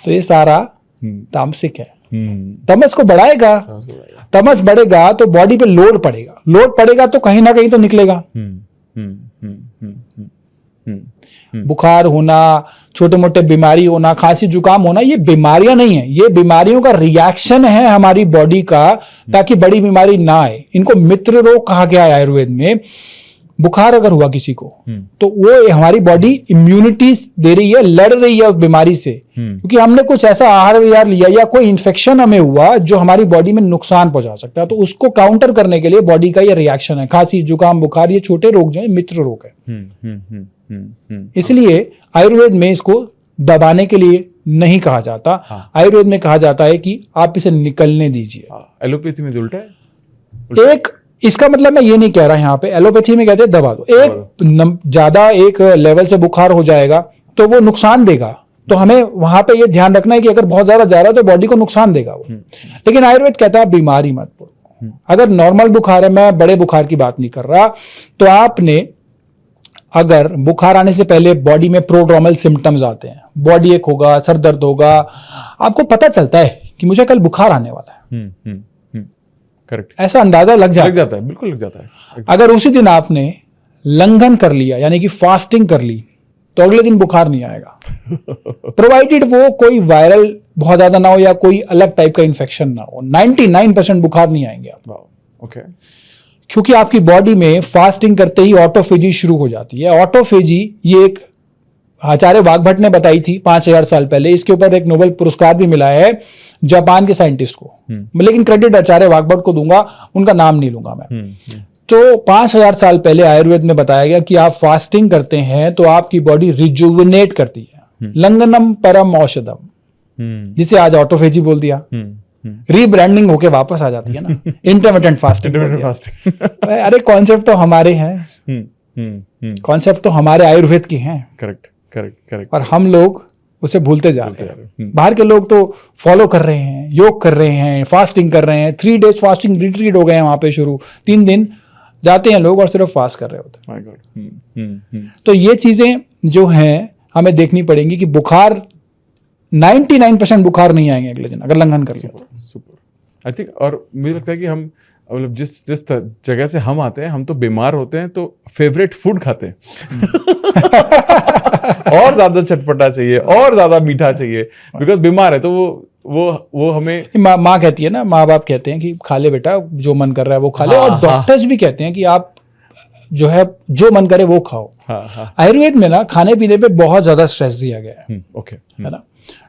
तो ये सारा तामसिक है। तमस को बढ़ाएगा, तमस बढ़ेगा तो बॉडी पे लोड पड़ेगा तो कहीं ना कहीं तो निकलेगा। बुखार होना, छोटे मोटे बीमारी होना, खांसी जुकाम होना, ये बीमारियां नहीं है, ये बीमारियों का रिएक्शन है हमारी बॉडी का, ताकि बड़ी बीमारी ना आए। इनको मित्र रोग कहा गया है आयुर्वेद में। बुखार अगर हुआ किसी को तो वो हमारी बॉडी इम्यूनिटी दे रही है, लड़ रही है उस बीमारी से, क्योंकि हमने कुछ ऐसा आहार विहार लिया या कोई इन्फेक्शन हमें हुआ जो हमारी बॉडी में नुकसान पहुंचा सकता है। तो उसको काउंटर करने के लिए बॉडी का ये रिएक्शन है। खांसी जुकाम बुखार ये छोटे रोग जो है मित्र रोग है। इसलिए आयुर्वेद में इसको दबाने के लिए नहीं कहा जाता। आयुर्वेद में कहा जाता है कि आप इसे निकलने दीजिए। एलोपैथी में उल्टा है। एक इसका मतलब मैं ये नहीं कह रहा यहाँ पे, एलोपैथी में कहते हैं दबा दो। एक ज्यादा एक लेवल से बुखार हो जाएगा तो वो नुकसान देगा, तो हमें वहां पे ये ध्यान रखना है कि अगर बहुत ज्यादा जा रहा है तो बॉडी को नुकसान देगा वो। लेकिन आयुर्वेद कहता है बीमारी मत पड़ो। अगर नॉर्मल बुखार है, मैं बड़े बुखार की बात नहीं कर रहा, तो आपने अगर बुखार आने से पहले बॉडी में प्रोड्रोमल सिम्टम्स आते हैं, बॉडी एक होगा, सर दर्द होगा, आपको पता चलता है कि मुझे कल बुखार आने वाला है। करेक्ट। ऐसा अंदाजा लग जाता है, बिल्कुल लग जाता है। अगर उसी दिन आपने लंघन कर लिया यानी कि फास्टिंग कर ली तो अगले दिन बुखार नहीं आएगा, प्रोवाइडेड वो कोई वायरल बहुत ज्यादा ना हो या कोई अलग टाइप का इन्फेक्शन ना हो। 99% बुखार नहीं आएंगे आप। ओके। क्योंकि आपकी बॉडी में फास्टिंग करते ही ऑटोफेजी शुरू हो जाती है। ऑटोफेजी ये एक आचार्य वाघभट ने बताई थी 5000 साल पहले। इसके ऊपर एक नोबेल पुरस्कार भी मिला है जापान के साइंटिस्ट को, लेकिन क्रेडिट आचार्य वाघभट को दूंगा, उनका नाम नहीं लूंगा मैं। तो 5000 साल पहले आयुर्वेद में बताया गया कि आप फास्टिंग करते हैं तो आपकी बॉडी रिजुविनेट करती है। लंघनम परम औषधम, जिसे आज ऑटोफेजी बोल दिया, रीब्रांडिंग होके वापस आ जाती है ना, इंटरमिटेंट फास्टिंग। अरे कॉन्सेप्ट तो हमारे हैं। कॉन्सेप्ट तो हमारे आयुर्वेद के हैं, करेक्ट करेक्ट करेक्ट। और हम लोग उसे भूलते जा रहे हैं। बाहर के लोग तो फॉलो कर रहे हैं, योग कर रहे हैं, फास्टिंग कर रहे हैं, 3 days फास्टिंग रिट्रीट हो गए हैं वहां पे शुरू, 3 दिन जाते हैं लोग और सिर्फ फास्ट कर रहे होते हैं। तो ये चीजें जो हैं हमें देखनी पड़ेंगी कि बुखार 99% बुखार नहीं आएंगे अगले दिन अगर लंघन कर लिया। Super I think. और मुझे लगता है कि हम मतलब जिस जगह से हम आते हैं, हम तो बीमार होते हैं तो फेवरेट फूड खाते हैं और ज्यादा चटपटा चाहिए और ज्यादा मीठा चाहिए, बिकॉज बीमार है तो वो हमें माँ कहती है ना, माँ बाप कहते हैं कि खा ले बेटा, जो मन कर रहा है वो खा ले। हाँ, और डॉक्टर्स भी कहते हैं कि आप जो है जो मन करे वो खाओ। आयुर्वेद में ना खाने पीने पे बहुत ज्यादा स्ट्रेस दिया गया है, ओके है ना।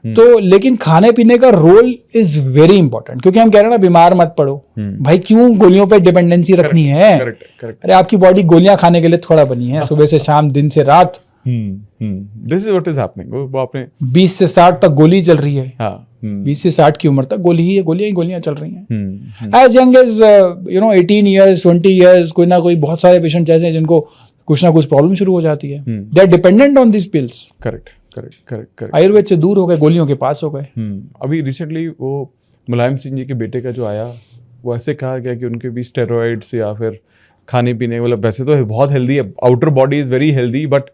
तो लेकिन खाने पीने का रोल इज वेरी इंपॉर्टेंट, क्योंकि हम कह रहे हैं ना बीमार मत पड़ो। भाई क्यों गोलियों पे डिपेंडेंसी रखनी है? अरे आपकी बॉडी गोलियां खाने के लिए थोड़ा बनी है, सुबह से शाम, दिन से रात। This is what is happening. वो आपने 20 से 60 तक गोली चल रही है। हाँ, 20 से 60 की उम्र तक गोली ही है, गोलियां चल रही हैं। As young age 18 years 20 years कोई ना कोई, बहुत सारे पेशेंट ऐसे हैं जिनको कुछ ना कुछ प्रॉब्लम शुरू हो जाती है। They are dependent on this pills. Correct correct correct correct. Ayurveda से दूर हो गए, गोलियों के पास हो गए। अभी रिसेंटली वो मुलायम सिंह जी के बेटे का जो आया, वो ऐसे कहा गया कि उनके भी स्टेरॉइड्स या फिर खाने पीने, मतलब वैसे तो बहुत हेल्दी है, outer body is very healthy, but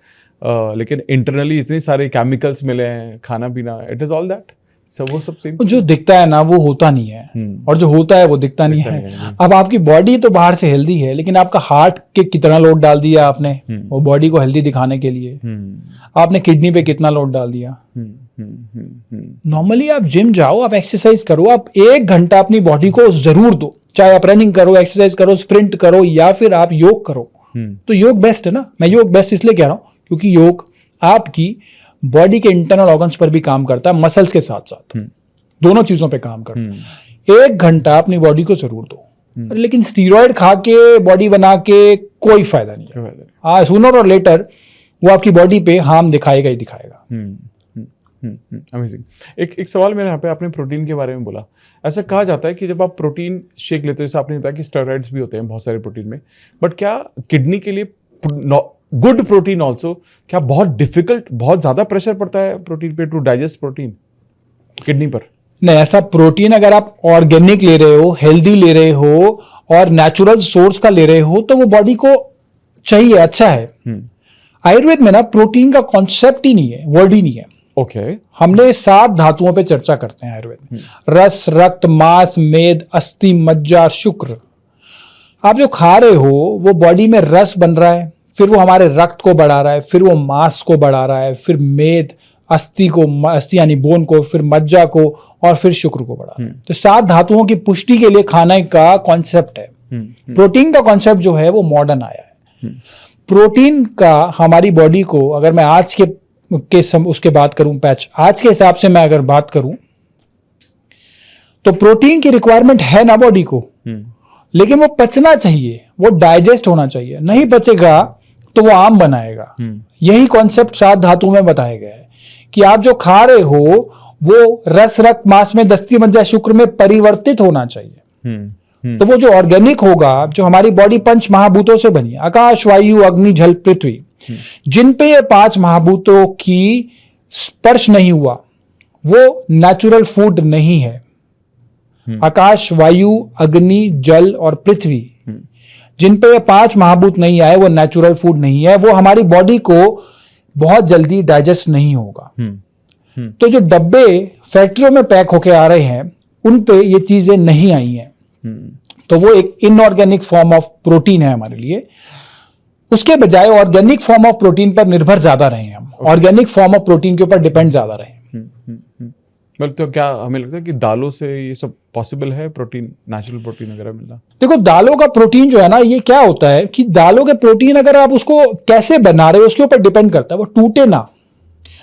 लेकिन इंटरनली इतने सारे केमिकल्स मिले हैं, खाना पीना, इट इज ऑल दैट। सब वो सब सेम। जो दिखता है ना वो होता नहीं है, और जो होता है वो दिखता नहीं है। अब आपकी बॉडी तो बाहर से हेल्दी है, लेकिन आपका हार्ट के कितना लोड डाल दिया आपने वो बॉडी को हेल्दी दिखाने के लिए, आपने किडनी पे कितना लोड डाल दिया। नॉर्मली आप जिम जाओ, आप एक्सरसाइज करो, आप 1 घंटा अपनी बॉडी को जरूर दो, चाहे आप रनिंग करो, एक्सरसाइज करो, स्प्रिंट करो, या फिर आप योग करो। तो योग बेस्ट है ना। मैं योग बेस्ट इसलिए कह रहा हूं क्योंकि योग आपकी बॉडी के इंटरनल ऑर्गन्स पर भी काम करता है, मसल्स के साथ साथ दोनों चीजों पे काम करता है। 1 घंटा अपनी बॉडी को जरूर दो। लेकिन स्टीरॉयड खा के बॉडी बना के कोई फायदा नहीं है। सूनर और लेटर वो आपकी बॉडी पे हार्म दिखाएगा ही दिखाएगा। अमेजिंग। एक सवाल मेरे यहाँ पे, आपने प्रोटीन के बारे में बोला। ऐसा कहा जाता है कि जब आप प्रोटीन शेक लेते हो, जैसे आपने बताया कि स्टेरॉइड्स भी होते हैं बहुत सारे प्रोटीन में, बट क्या किडनी के लिए गुड प्रोटीन ऑल्सो, क्या बहुत डिफिकल्ट, बहुत ज्यादा प्रेशर पड़ता है प्रोटीन पे टू डाइजेस्ट प्रोटीन किडनी पर? नहीं, ऐसा प्रोटीन अगर आप ऑर्गेनिक ले रहे हो, हेल्दी ले रहे हो और नेचुरल सोर्स का ले रहे हो तो वो बॉडी को चाहिए, अच्छा है। आयुर्वेद में ना प्रोटीन का कॉन्सेप्ट ही नहीं है, वर्ड ही नहीं है। ओके। हमने 7 धातुओं पे चर्चा करते हैं आयुर्वेद में, रस, रक्त, मांस, मेद, अस्थि, मज्जा, शुक्र। आप जो खा रहे हो वो बॉडी में रस बन रहा है, फिर वो हमारे रक्त को बढ़ा रहा है, फिर वो मांस को बढ़ा रहा है, फिर मेद, अस्थि को, अस्थि यानी बोन को, फिर मज्जा को, और फिर शुक्र को बढ़ा रहा है। तो 7 धातुओं की पुष्टि के लिए खाने का कॉन्सेप्ट है। प्रोटीन का कॉन्सेप्ट जो है वो मॉडर्न आया है। प्रोटीन का हमारी बॉडी को, अगर मैं आज के उसके बात करूं, पैच आज के हिसाब से मैं अगर बात करूं तो प्रोटीन की रिक्वायरमेंट है ना बॉडी को, लेकिन वो पचना चाहिए, वो डाइजेस्ट होना चाहिए। नहीं पचेगा तो वो आम बनाएगा। यही कॉन्सेप्ट 7 धातु में बताया गया है कि आप जो खा रहे हो वो रस, रक्त, मांस में, दस्ती, मज्जा, शुक्र में परिवर्तित होना चाहिए। तो वो जो ऑर्गेनिक होगा, जो हमारी बॉडी 5 महाभूतों से बनी है, आकाश, वायु, अग्नि, जल, पृथ्वी, जिन पे ये 5 महाभूतों की स्पर्श नहीं हुआ वो नेचुरल फूड नहीं है। आकाश, वायु, अग्नि, जल और पृथ्वी, जिन पे ये 5 महाभूत नहीं आए वो नेचुरल फूड नहीं है। वो हमारी बॉडी को बहुत जल्दी डाइजेस्ट नहीं होगा। तो जो डब्बे फैक्ट्रियों में पैक होके आ रहे हैं उन पे ये चीजें नहीं आई हैं, तो वो एक इनऑर्गेनिक फॉर्म ऑफ प्रोटीन है हमारे लिए। उसके बजाय ऑर्गेनिक फॉर्म ऑफ प्रोटीन पर निर्भर ज्यादा रहे हम, ऑर्गेनिक फॉर्म ऑफ प्रोटीन के ऊपर डिपेंड ज्यादा रहे। मतलब तो क्या हमें लगता है कि दालों से ये सब पॉसिबल है, प्रोटीन, नेचुरल प्रोटीन वगैरह मिलना? देखो दालों का प्रोटीन जो है ना, ये क्या होता है कि दालों के प्रोटीन अगर आप उसको कैसे बना रहे हो उसके ऊपर डिपेंड करता है, वो टूटे ना।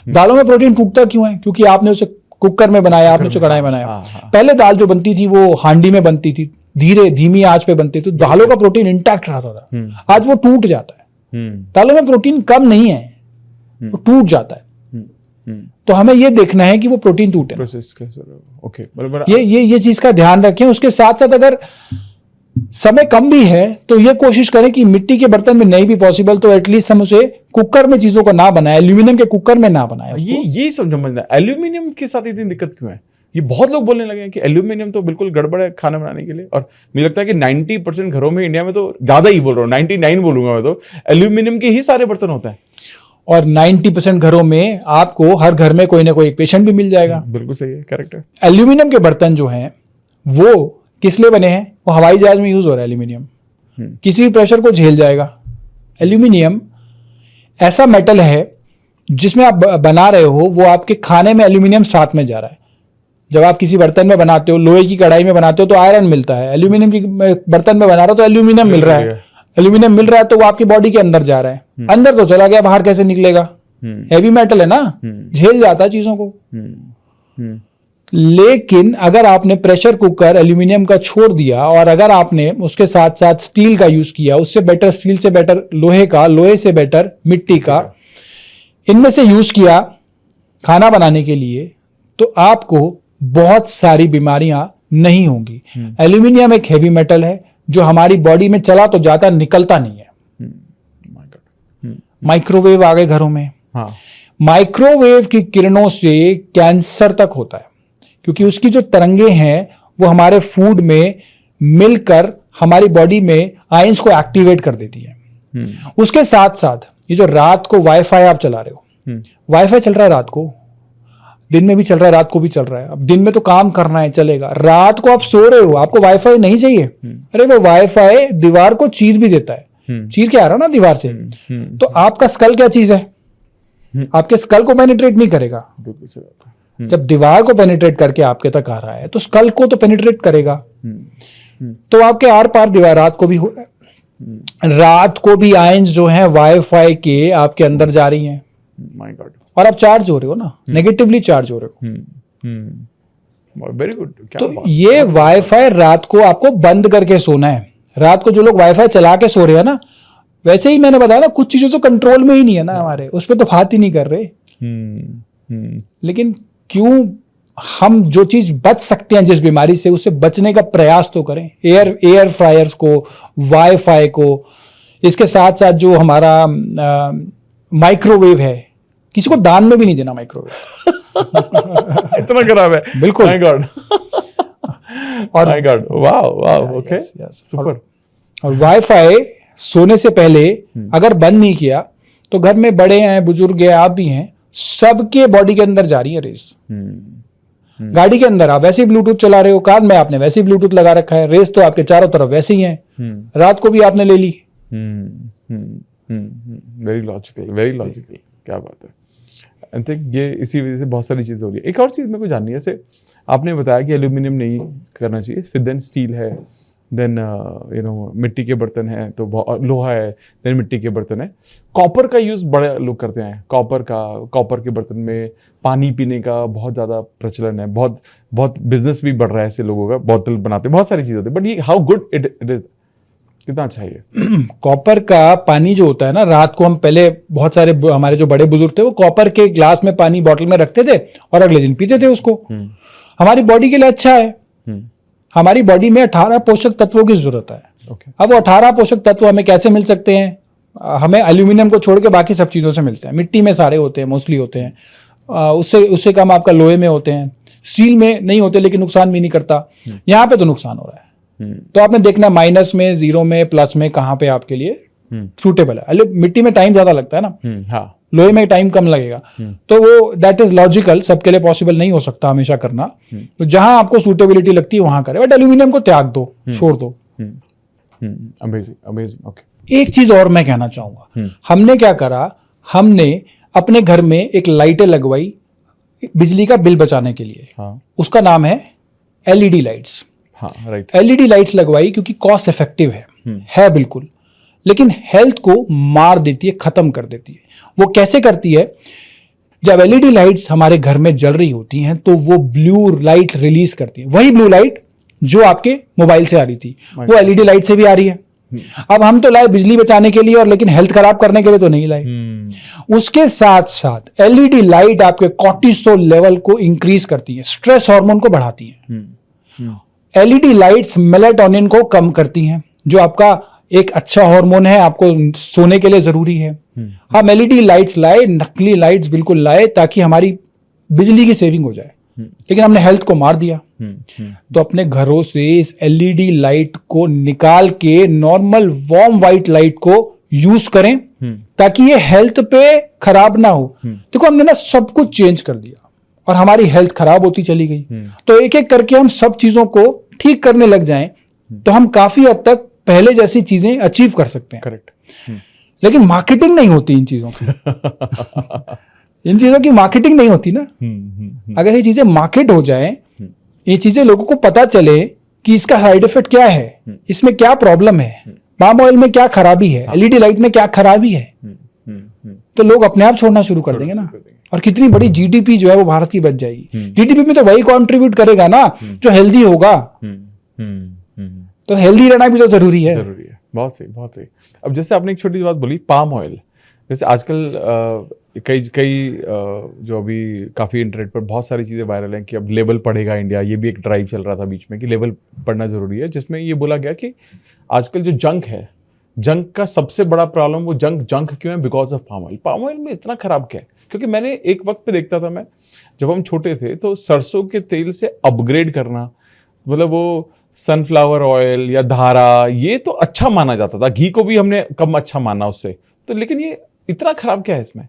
दालों में प्रोटीन टूटता क्यों है? क्योंकि आपने उसे कुकर में बनाया, आपने उसे कढ़ाई में बनाया। पहले दाल जो बनती थी वो हांडी में बनती थी, धीमी आंच पे बनती थी, दालों का प्रोटीन इंटैक्ट रहता था। आज वो टूट जाता है। दालों में प्रोटीन कम नहीं है, वो टूट जाता है। तो हमें ये देखना है कि वो प्रोटीन टूटे। प्रोसेस कैसे? ओके, बराबर। ये चीज का ध्यान रखें। उसके साथ साथ अगर समय कम भी है तो ये कोशिश करें कि मिट्टी के बर्तन में नहीं भी पॉसिबल तो एटलीस्ट हम उसे कुकर में चीजों को ना बनाए, एल्यूमिनियम के कुकर में ना बनाए। ये समझना, एल्यूमिनियम के साथ इतनी दिक्कत क्यों है? ये बहुत लोग बोलने लगे हैं कि एल्यूमिनियम तो बिल्कुल गड़बड़ है खाना बनाने के लिए, और मुझे लगता है कि 90% घरों में इंडिया में, तो ज्यादा ही बोल रहा हूँ, 99 बोलूंगा मैं, तो एल्यूमिनियम के ही सारे बर्तन होते हैं। और 90% घरों में आपको हर घर में कोई ना कोई एक पेशेंट भी मिल जाएगा। बिल्कुल सही है, करेक्ट है। एल्यूमिनियम के बर्तन जो हैं वो किस लिए बने हैं? वो हवाई जहाज में यूज हो रहा है एल्यूमिनियम, किसी भी प्रेशर को झेल जाएगा। एल्यूमिनियम ऐसा मेटल है जिसमें आप बना रहे हो, वो आपके खाने में एल्यूमिनियम साथ में जा रहा है। जब आप किसी बर्तन में बनाते हो, लोहे की कढ़ाई में बनाते हो तो आयरन मिलता है, एल्यूमिनियम की बर्तन में बना रहा हो तो एल्यूमिनियम मिल रहा है। एल्यूमिनियम मिल रहा है तो वो आपकी बॉडी के अंदर जा रहा है, अंदर तो चला गया, बाहर कैसे निकलेगा? हैवी मेटल है ना, झेल जाता है चीजों को। लेकिन अगर आपने प्रेशर कुकर एल्यूमिनियम का छोड़ दिया और अगर आपने उसके साथ साथ स्टील का यूज किया, उससे बेटर स्टील से बेटर लोहे का, लोहे से बेटर मिट्टी का, इनमें से यूज किया खाना बनाने के लिए, तो आपको बहुत सारी बीमारियां नहीं होंगी। एल्यूमिनियम एक हेवी मेटल है जो हमारी बॉडी में चला तो जाता, निकलता नहीं है। माइक्रोवेव आ गए घरों में। हाँ। माइक्रोवेव की किरणों से कैंसर तक होता है, क्योंकि उसकी जो तरंगे हैं वो हमारे फूड में मिलकर हमारी बॉडी में आयंस को एक्टिवेट कर देती है। उसके साथ साथ ये जो रात को वाईफाई आप चला रहे हो, वाईफाई चल रहा है रात को, दिन में भी चल रहा है, रात को भी चल रहा है। अब दिन में तो काम करना है, चलेगा, रात को आप सो रहे हो, आपको वाईफाई नहीं चाहिए। अरे वो वाईफाई दीवार को चीर भी देता है, चीर के आ रहा ना दीवार से। तो आपका स्कल क्या चीज है? आपके स्कल को पेनिट्रेट नहीं करेगा। जब दीवार को पेनिट्रेट करके आपके तक आ रहा है तो स्कल को तो पेनिट्रेट करेगा। तो आपके आर पार दीवार रात को भी हो रहा है। रात को भी आयंस जो हैं वाईफाई के आपके अंदर जा रही हैं। My God. और आप चार्ज हो रहे हो ना, नेगेटिवली चार्ज हो रहे हो। Very good. तो ये वाईफाई रात को आपको बंद करके सोना है। रात को जो लोग वाईफाई चला के सो रहे हैं ना, वैसे ही मैंने बताया ना, कुछ चीजों तो कंट्रोल में ही नहीं है ना हमारे, उस पर तो बात ही नहीं कर रहे। लेकिन क्यों हम जो चीज बच सकते हैं जिस बीमारी से, उससे बचने का प्रयास तो करें। एयर फ्रायर्स को, वाईफाई को, इसके साथ साथ जो हमारा माइक्रोवेव है, किसी को दान में भी नहीं देना माइक्रोवेव। इतना खराब है? बिल्कुल। My God. और my God, wow, okay, super. और वाईफाई सोने से पहले अगर बंद नहीं किया तो घर में बड़े हैं, बुजुर्ग हैं, आप भी हैं, सबके बॉडी के अंदर जा रही है रेस। गाड़ी के अंदर आप वैसे ही ब्लूटूथ चला रहे हो, कार में आपने वैसे ही ब्लूटूथ लगा रखा है, रेस तो आपके चारों तरफ वैसे ही है। रात को भी आपने ले ली। वेरी लॉजिकल, क्या बात है। आई थिंक ये इसी वजह से बहुत सारी चीजें हो रही है। एक और चीज मेरे को जाननी है, जैसे आपने बताया कि एल्यूमिनियम नहीं करना चाहिए, फिर देन स्टील है, देन मिट्टी के बर्तन है, तो लोहा है, देन मिट्टी के बर्तन है। कॉपर का यूज बड़े लोग करते हैं। कॉपर के बर्तन में पानी पीने का बहुत ज़्यादा प्रचलन है, बहुत बिजनेस भी बढ़ रहा है ऐसे लोगों का, बोतल बनाते हैं, बहुत सारी चीज़ होती है। बट ये हाउ गुड इट इज, कितना अच्छा है ये? कॉपर का पानी जो होता है ना, रात को हम पहले बहुत सारे हमारे जो बड़े बुजुर्ग थे वो कॉपर के ग्लास में पानी बॉटल में रखते थे और अगले दिन पीते थे उसको। हमारी बॉडी के लिए अच्छा है। हमारी बॉडी में 18 पोषक तत्वों की जरूरत है। अब वो 18 पोषक तत्व हमें कैसे मिल सकते हैं? हमें एल्यूमिनियम को छोड़ के बाकी सब चीज़ों से मिलते हैं। मिट्टी में सारे होते हैं, मोस्टली होते हैं। उससे कम आपका लोहे में होते हैं, स्टील में नहीं होते, लेकिन नुकसान भी नहीं करता। यहाँ पे तो नुकसान हो रहा है। तो आपने देखना माइनस में, जीरो में, प्लस में कहाँ पे आपके लिए सूटेबल है। मिट्टी में टाइम ज्यादा लगता है ना, हाँ। लोहे में टाइम कम लगेगा। तो वो दैट इज लॉजिकल, सबके लिए पॉसिबल नहीं हो सकता हमेशा करना। तो जहां आपको सूटेबिलिटी लगती है वहां करें, बट एल्यूमिनियम को त्याग दो, छोड़ दो। Amazing, okay. एक चीज और मैं कहना चाहूंगा, हमने क्या करा, हमने अपने घर में एक लाइटें लगवाई बिजली का बिल बचाने के लिए। हाँ। उसका नाम है एलईडी लाइट्स। हाँ, राइट। एलईडी लाइट्स लगवाई क्योंकि कॉस्ट इफेक्टिव है बिल्कुल, लेकिन हेल्थ को मार देती है, खत्म कर देती है। वो कैसे करती है? जब एलईडी लाइट्स हमारे घर में जल रही होती हैं तो वो ब्लू लाइट रिलीज करती है, वही ब्लू लाइट जो आपके मोबाइल से आ रही थी वो एलईडी लाइट से भी आ रही है। अब हम तो लाए बिजली बचाने के लिए, और लेकिन हेल्थ खराब करने के लिए तो नहीं लाए। उसके साथ साथ एलईडी लाइट आपके कॉर्टिसोल लेवल को इंक्रीज करती है, स्ट्रेस हार्मोन को बढ़ाती है। एलईडी लाइट्स मेलाटोनिन को कम करती हैं, जो आपका एक अच्छा हार्मोन है, आपको सोने के लिए जरूरी है। हम एलईडी लाइट्स लाए, नकली लाइट्स बिल्कुल लाए, ताकि हमारी बिजली की सेविंग हो जाए, लेकिन हमने हेल्थ को मार दिया। तो अपने घरों से इस एलईडी लाइट को निकाल के नॉर्मल वार्म व्हाइट लाइट को यूज करें, ताकि ये हेल्थ पे खराब ना हो। देखो हमने ना सब कुछ चेंज कर दिया और हमारी हेल्थ खराब होती चली गई। तो एक एक करके हम सब चीजों को ठीक करने लग जाएं, तो हम काफी हद तक पहले जैसी चीजें अचीव कर सकते हैं। करेक्ट। लेकिन मार्केटिंग नहीं होती इन चीजों की। इन चीजों की मार्केटिंग नहीं होती ना। अगर ये चीजें मार्केट हो जाए, ये चीजें लोगों को पता चले कि इसका साइड इफेक्ट क्या है, इसमें क्या प्रॉब्लम है, पाम ऑयल में क्या खराबी है, एलईडी लाइट में क्या खराबी है, तो लोग अपने आप छोड़ना शुरू कर देंगे ना। और कितनी बड़ी जीडीपी जो है वो भारत की बच जाएगी। जीडीपी में तो वही कंट्रीब्यूट करेगा ना जो हेल्दी होगा। तो हेल्दी रहना भी तो जरूरी है। बहुत सही, बहुत सही। अब जैसे आपने एक छोटी सी बात बोली, पाम ऑयल। जैसे आजकल कई जो अभी काफ़ी इंटरनेट पर बहुत सारी चीज़ें वायरल हैं कि अब लेबल पढ़ेगा इंडिया, ये भी एक ड्राइव चल रहा था बीच में कि लेबल पढ़ना ज़रूरी है, जिसमें ये बोला गया कि आजकल जो जंक है, जंक का सबसे बड़ा प्रॉब्लम वो जंक क्यों है? Because of palm oil. Palm oil में इतना खराब क्या है? क्योंकि मैंने एक वक्त पे देखता था, मैं जब हम छोटे थे तो सरसों के तेल से अपग्रेड करना, मतलब वो सनफ्लावर ऑयल या धारा, ये तो अच्छा माना जाता था। घी को भी हमने कम अच्छा माना उससे, तो लेकिन ये इतना खराब क्या है इसमें?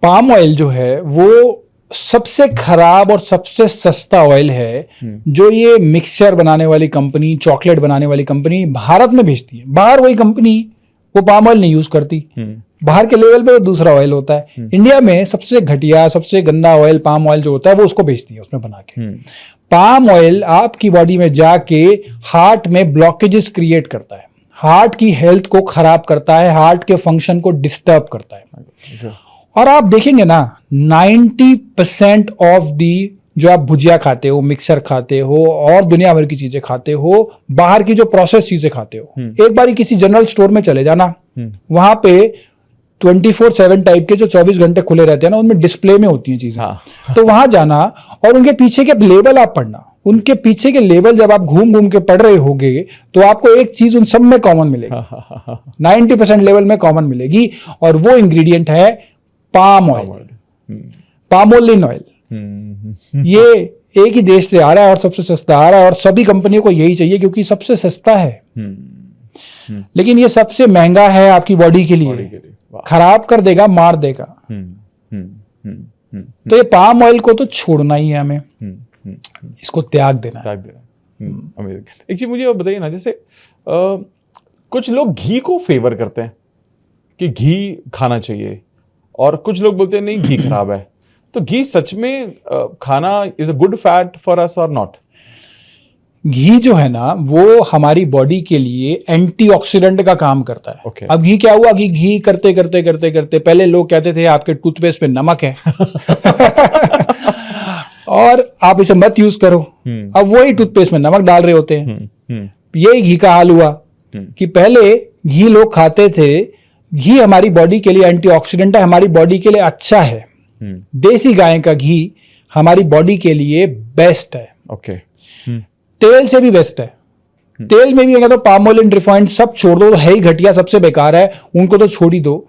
पाम ऑयल जो है वो सबसे खराब और सबसे सस्ता ऑयल है जो ये मिक्सचर बनाने वाली कंपनी, चॉकलेट बनाने वाली कंपनी भारत में भेजती है। बाहर वही कंपनी वो पाम ऑयल नहीं यूज करती, बाहर के लेवल पे दूसरा ऑयल होता है। इंडिया में सबसे घटिया, सबसे गंदा ऑयल पाम ऑयल जो होता है वो उसको बेचती है उसमें बना के। पाम ऑयल आपकी बॉडी में जाके हार्ट में ब्लॉकेजेस क्रिएट करता है, हार्ट की हेल्थ को खराब करता है, हार्ट के फंक्शन को डिस्टर्ब करता है। और आप देखेंगे ना 90% ऑफ दी जो आप भुजिया खाते हो, मिक्सर खाते हो और दुनिया भर की चीजें खाते हो, बाहर की जो प्रोसेस चीजें खाते हो, एक बारी किसी जनरल स्टोर में चले जाना, वहां पे 24/7 टाइप के जो 24 घंटे खुले रहते हैं ना, उनमें डिस्प्ले में होती हैं चीजें। तो वहां जाना और उनके पीछे के लेबल आप पढ़ना, उनके पीछे के लेबल जब आप घूम घूम के पढ़ रहे होगे तो आपको एक चीज उन सब में कॉमन मिलेगी, 90% लेवल में कॉमन मिलेगी, और वो इंग्रेडिएंट है पाम ऑयल, पामोलिन ऑयल। ये एक ही देश से आ रहा है और सबसे सस्ता आ रहा है, और सभी कंपनियों को यही चाहिए क्योंकि सबसे सस्ता है। लेकिन ये सबसे महंगा है आपकी बॉडी के लिए, खराब कर देगा, मार देगा। तो ये पाम ऑयल को तो छोड़ना ही है हमें, इसको त्याग देना। एक चीज मुझे बताइए ना, जैसे कुछ लोग घी को फेवर करते हैं कि घी खाना चाहिए, और कुछ लोग बोलते हैं नहीं घी खराब है। तो घी सच में खाना is a good fat for us और नॉट? घी जो है ना वो हमारी बॉडी के लिए एंटीऑक्सीडेंट का काम करता है। Okay. अब घी क्या हुआ कि घी करते करते करते करते पहले लोग कहते थे आपके टूथपेस्ट में नमक है और आप इसे मत यूज करो। अब वही टूथपेस्ट में नमक डाल रहे होते हैं। यही घी का हाल हुआ कि पहले घी लोग खाते थे, घी हमारी बॉडी के लिए एंटीऑक्सीडेंट है, हमारी बॉडी के लिए अच्छा है। देसी गाय का घी हमारी बॉडी के लिए बेस्ट है। ओके। तेल से भी बेस्ट है। तेल में भी अगर तो पामोलिन, रिफाइंड सब छोड़ दो, है ही घटिया, सबसे बेकार है, उनको तो छोड़ ही दो।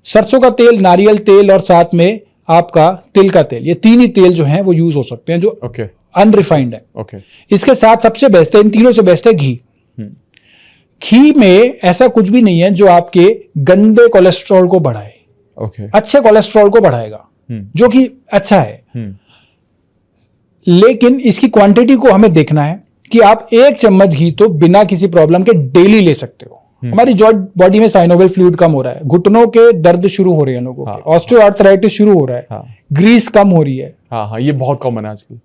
सरसों का तेल, नारियल तेल और साथ में आपका तिल का तेल, ये तीन ही तेल जो हैं वो यूज हो सकते हैं जो अनरिफाइंड है। इसके साथ सबसे बेस्ट है, इन तीनों से बेस्ट है घी। घी में ऐसा कुछ भी नहीं है जो आपके गंदे कोलेस्ट्रॉल को बढ़ाए, अच्छे कोलेस्ट्रॉल को बढ़ाएगा, जो कि अच्छा है। लेकिन इसकी क्वांटिटी को हमें देखना है कि आप 1 चम्मच घी तो बिना किसी प्रॉब्लम के डेली ले सकते हो। हमारी जॉइंट बॉडी में साइनोवियल फ्लूइड कम हो रहा है, घुटनों के दर्द शुरू हो रहे हैं लोगों के, ऑस्टियोआर्थराइटिस शुरू हो रहा है, ग्रीस कम हो रही है। ये बहुत कॉमन है आजकल।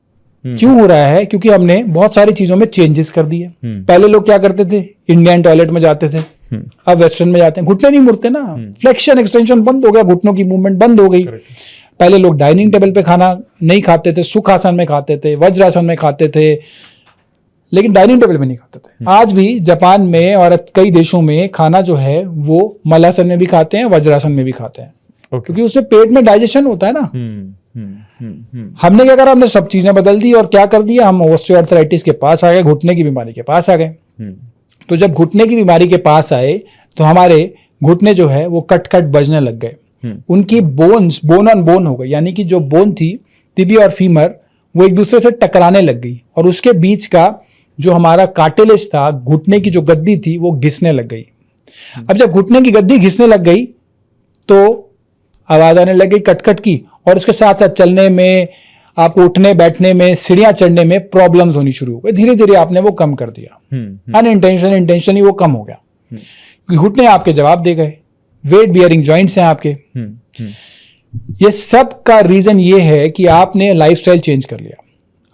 क्यों हो रहा है? क्योंकि हमने बहुत सारी चीजों में चेंजेस कर दिए। पहले लोग क्या करते थे, इंडियन टॉयलेट में जाते थे, अब वेस्टर्न में जाते हैं, घुटने नहीं मुड़ते ना, फ्लेक्शन एक्सटेंशन बंद हो गया, घुटनों की मूवमेंट बंद हो गई। पहले लोग डाइनिंग टेबल पे खाना नहीं खाते थे, सुखासन में खाते थे, वज्रासन में खाते थे, लेकिन डाइनिंग टेबल में नहीं खाते थे। आज भी जापान में और कई देशों में खाना जो है वो मलासन में भी खाते हैं, वज्रासन में भी खाते हैं, क्योंकि उसमें पेट में डाइजेशन होता है ना। हमने क्या करा, हमने सब चीजें बदल दी और क्या कर दिया, हम ऑस्टियोआर्थराइटिस के पास आ गए, घुटने की बीमारी के पास आ गए। तो जब घुटने की बीमारी के पास आए तो हमारे घुटने जो है वो कट कट बजने लग गए, उनकी बोन्स बोन ऑन बोन हो गई, यानी कि जो बोन थी तिबिया और फीमर वो एक दूसरे से टकराने लग गई और उसके बीच का जो हमारा कार्टिलेज था, घुटने की जो गद्दी थी वो घिसने लग गई। अब जब घुटने की गद्दी घिसने लग गई तो आवाज आने लग गई कटकट की, और उसके साथ साथ चलने में, आपको उठने बैठने में, सीढ़ियां चढ़ने में प्रॉब्लम्स होनी शुरू हो गई। धीरे धीरे आपने वो कम कर दिया, अनइंटेंशनली वो कम हो गया, क्योंकि घुटने आपके जवाब दे गए, वेट बियरिंग जॉइंट्स हैं आपके। ये सब का रीजन ये है कि आपने लाइफस्टाइल चेंज कर लिया।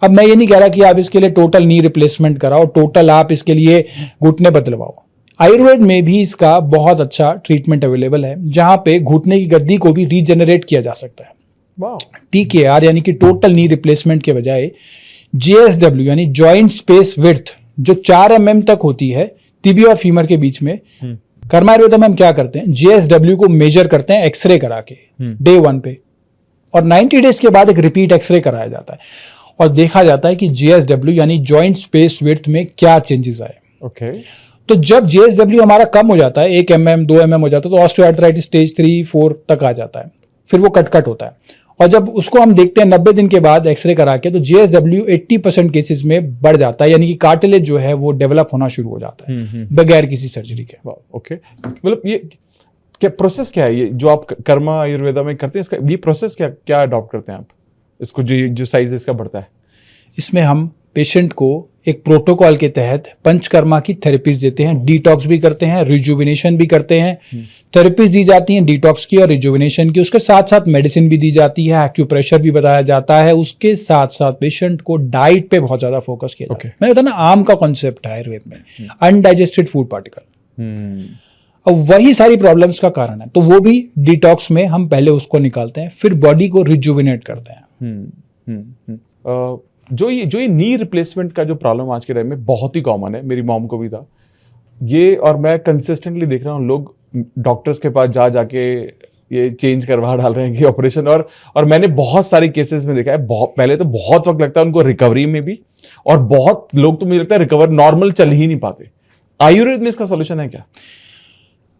अब मैं ये नहीं कह रहा कि आप इसके लिए टोटल नी रिप्लेसमेंट कराओ, टोटल आप इसके लिए घुटने बदलवाओ। आयुर्वेद में भी इसका बहुत अच्छा ट्रीटमेंट अवेलेबल है, जहां पे घुटने की गद्दी को भी रीजनरेट किया जा सकता है। TKR यानी कि टोटल नी रिप्लेसमेंट के बजाय JSW यानी जॉइंट स्पेस विड्थ जो 4 mm तक होती है तिबिया और फीमर के बीच में, कर्मा आयुर्वेद में हम क्या करते हैं, JSW को मेजर करते हैं एक्सरे करा के डे 1 पे, और 90 डेज के बाद एक रिपीट एक्सरे कराया जाता है और देखा जाता है कि JSW यानी जॉइंट स्पेस विड्थ में क्या चेंजेस आए। तो जब JSW हमारा कम हो जाता है, 1 mm 2 mm हो जाता है, तो ऑस्टियोआर्थराइटिस स्टेज 3-4 तक आ जाता है, फिर वो कटकट होता है। और जब उसको हम देखते हैं 90 दिन के बाद एक्सरे करा के, तो JSW 80% केसेस में बढ़ जाता है, यानी कि कार्टिलेज जो है वो डेवलप होना शुरू हो जाता है बगैर किसी सर्जरी के। ओके, मतलब ये क्या प्रोसेस क्या है, ये जो आप कर्मा आयुर्वेदा में करते हैं, इसका ये प्रोसेस क्या अडॉप्ट करते हैं आप, इसको जो साइज इसका बढ़ता है? इसमें हम पेशेंट को एक प्रोटोकॉल के तहत पंचकर्मा की थेरेपीज देते हैं, डिटॉक्स भी करते हैं, रिजुविनेशन भी करते हैं। थेरेपीज दी जाती हैं डिटॉक्स की और रिजुविनेशन की, उसके साथ साथ मेडिसिन भी दी जाती है, एक्यूप्रेशर भी बताया जाता है, उसके साथ साथ पेशेंट को डाइट पे बहुत ज्यादा फोकस किया जाता है। मैंने बताया ना, आम का कॉन्सेप्ट है आयुर्वेद में, अनडाइजेस्टेड फूड पार्टिकल, और वही सारी प्रॉब्लम्स का कारण है। तो वो भी डिटॉक्स में हम पहले उसको निकालते हैं, फिर बॉडी को रिजुविनेट करते हैं। जो ये नी रिप्लेसमेंट का जो प्रॉब्लम आज के टाइम में बहुत ही कॉमन है, मेरी मॉम को भी था ये, और मैं कंसिस्टेंटली देख रहा हूँ लोग डॉक्टर्स के पास जाके ये चेंज करवा डाल रहे हैं कि ऑपरेशन, और मैंने बहुत सारे केसेस में देखा है, पहले तो बहुत वक्त लगता है उनको रिकवरी में भी, और बहुत लोग तो मुझे लगता है रिकवर नॉर्मल चल ही नहीं पाते। आयुर्वेद में इसका सॉल्यूशन है क्या?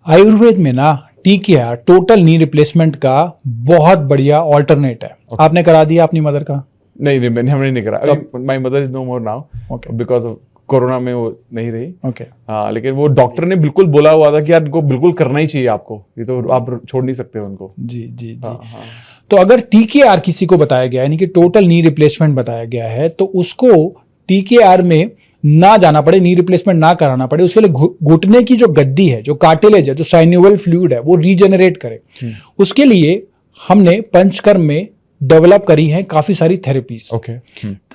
आयुर्वेद में ना TKR टोटल नी रिप्लेसमेंट का बहुत बढ़िया ऑल्टरनेट है। आपने करा दिया अपनी मदर का? नहीं, हमने नहीं करा। My mother is no more now because of corona में वो नहीं रही। हाँ, लेकिन वो डॉक्टर ने बिल्कुल बोला हुआ था कि यार इनको बिल्कुल करना ही चाहिए आपको, ये तो आप छोड़ नहीं सकते उनको। जी। तो अगर TKR किसी को बताया गया यानी कि टोटल नी रिप्लेसमेंट बताया गया है, तो उसको TKR में ना जाना पड़े, नी रिप्लेसमेंट ना कराना पड़े, उसके लिए घुटने की जो गद्दी है, जो कार्टिलेज है, जो साइन्यूवल फ्लूइड है, वो रीजनरेट करे। उसके लिए हमने पंचकर्म में डेवलप करी हैं काफी सारी थेरेपीज।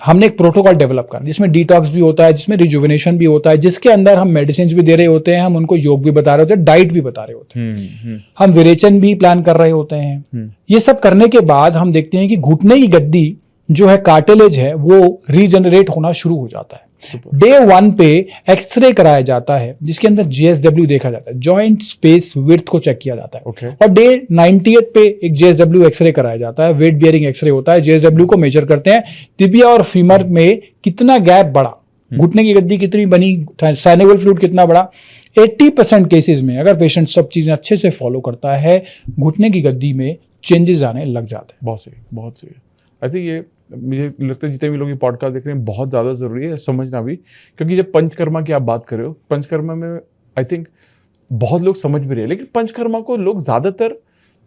हमने एक प्रोटोकॉल डेवलप करा जिसमें डिटॉक्स भी होता है, जिसमें रिजुविनेशन भी होता है, जिसके अंदर हम मेडिसिन भी दे रहे होते हैं, हम उनको योग भी बता रहे होते हैं, डाइट भी बता रहे होते हैं, हम विरेचन भी प्लान कर रहे होते हैं। ये सब करने के बाद हम देखते हैं कि घुटने की गद्दी जो है, कार्टिलेज है, वो रीजनरेट होना शुरू हो जाता है। डे 1 पे एक्सरे कराया जाता है जिसके अंदर JSW देखा जाता है, जॉइंट स्पेस विड्थ को चेक किया जाता है। और डे 90 पे एक JSW एक्सरे कराया जाता है, वेट बियरिंग एक्सरे होता है, JSW को मेजर करते हैं, तिबिया और फीमर में कितना गैप बढ़ा, घुटने की गद्दी कितनी बनी, साइनेबल फ्लूइड कितना बढ़ा। 80% केसेस में अगर पेशेंट सब चीजें अच्छे से फॉलो करता है, घुटने की गद्दी में चेंजेस आने लग जाते हैं। बहुत सही। आई थिंक ये मुझे लगता है जितने भी लोग ये पॉडकास्ट देख रहे हैं बहुत ज़्यादा ज़रूरी है समझना भी, क्योंकि जब पंचकर्मा की आप बात कर रहे हो, पंचकर्मा में आई थिंक बहुत लोग समझ भी रहे हैं, लेकिन पंचकर्मा को लोग ज़्यादातर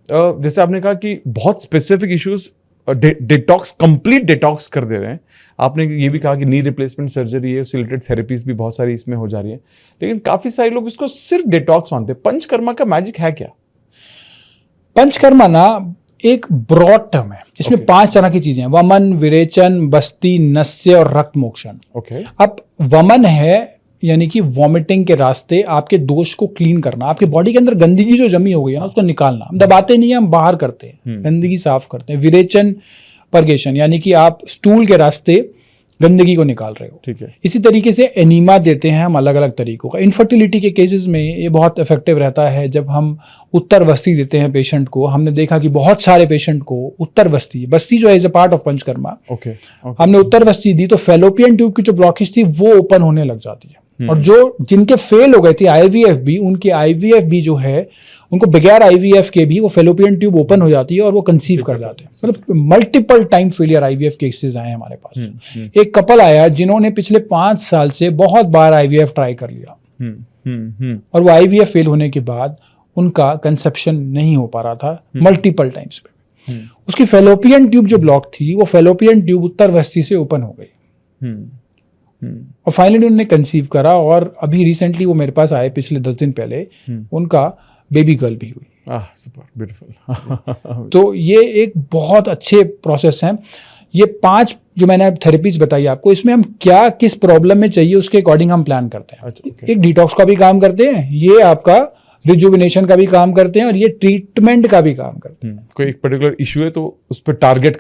जैसे आपने कहा कि बहुत specific issues detox, complete detox कर दे रहे हैं। आपने ये भी कहा कि नी रिप्लेसमेंट सर्जरी है, उससे रिलेटेड थेरेपीज भी बहुत सारी इसमें हो जा रही है, लेकिन काफ़ी सारे लोग इसको सिर्फ डिटॉक्स मानते हैं। पंचकर्मा का मैजिक है क्या? पंचकर्मा ना एक ब्रॉड टर्म है, इसमें 5 तरह की चीजें हैं, वमन, विरेचन, बस्ती, नस्य और रक्त मोक्षण। अब वमन है यानी कि वॉमिटिंग के रास्ते आपके दोष को क्लीन करना, आपके बॉडी के अंदर गंदगी जो जमी हो गई है ना उसको निकालना। हम दबाते नहीं है, हम बाहर करते हैं, गंदगी साफ करते हैं। विरेचन, परगेशन यानी कि आप स्टूल के रास्ते गंदगी को निकाल रहे हो। ठीक है। इसी तरीके से एनीमा देते हैं हम अलग अलग तरीकों का। इनफर्टिलिटी के केसेस में ये बहुत इफेक्टिव रहता है जब हम उत्तर बस्ती देते हैं पेशेंट को। हमने देखा कि बहुत सारे पेशेंट को उत्तर बस्ती जो है is a part of panchakarma, okay. हमने उत्तर बस्ती दी तो फेलोपियन ट्यूब की जो ब्लॉकेज थी वो ओपन होने लग जाती है। और जो जिनके फेल हो गए थे आईवीएफ भी, उनके आईवीएफ भी जो है उनको बगैर आईवीएफ के भी वो फेलोपियन ट्यूब ओपन हो जाती है और वो कंसीव कर जाते हैं। मतलब multiple time failure IVF cases आए हमारे पास। एक कपल आया जिन्होंने पिछले 5 साल से बहुत बार आईवीएफ ट्राई कर लिया और वो आईवीएफ फेल होने के बाद उनका कंसेप्शन नहीं हो पा रहा था मल्टीपल टाइम्स पे। उसकी फेलोपियन ट्यूब जो ब्लॉक थी वो फेलोपियन ट्यूब उत्तर बस्ती से ओपन हो गई और फाइनली उन्होंने कंसीव करा और अभी रिसेंटली वो मेरे पास आए पिछले 10 दिन पहले, उनका बेबी गर्ल भी हुई। Super beautiful. तो ये एक बहुत अच्छे प्रोसेस हैं। ये 5 जो मैंने थेरेपीज बताई आपको, इसमें हम क्या किस प्रॉब्लम में चाहिए उसके अकॉर्डिंग हम प्लान करते हैं। अच्छा, okay. एक डिटॉक्स का भी काम करते हैं, ये आपका रिजुविनेशन का भी काम करते हैं और ये ट्रीटमेंट का भी काम करते हैं। कोई एक पर्टिकुलर इशू है तो उस पर टारगेट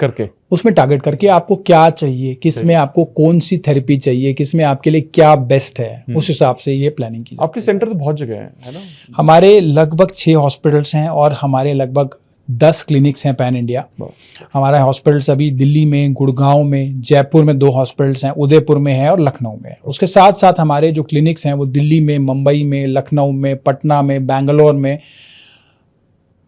करके आपको क्या चाहिए, किस में आपको कौन सी थेरेपी चाहिए, किस में आपके लिए क्या बेस्ट है, उस हिसाब से ये प्लानिंग की। आपके सेंटर तो बहुत जगह है ना? हमारे लगभग 6 हॉस्पिटल्स हैं और हमारे लगभग 10 क्लिनिक्स हैं पैन इंडिया। हमारा हॉस्पिटल्स अभी दिल्ली में, गुड़गांव में, जयपुर में 2 हॉस्पिटल्स हैं, उदयपुर में है और लखनऊ में है। उसके साथ साथ हमारे जो क्लिनिक्स हैं वो दिल्ली में, मुंबई में, लखनऊ में, पटना में, बैंगलोर में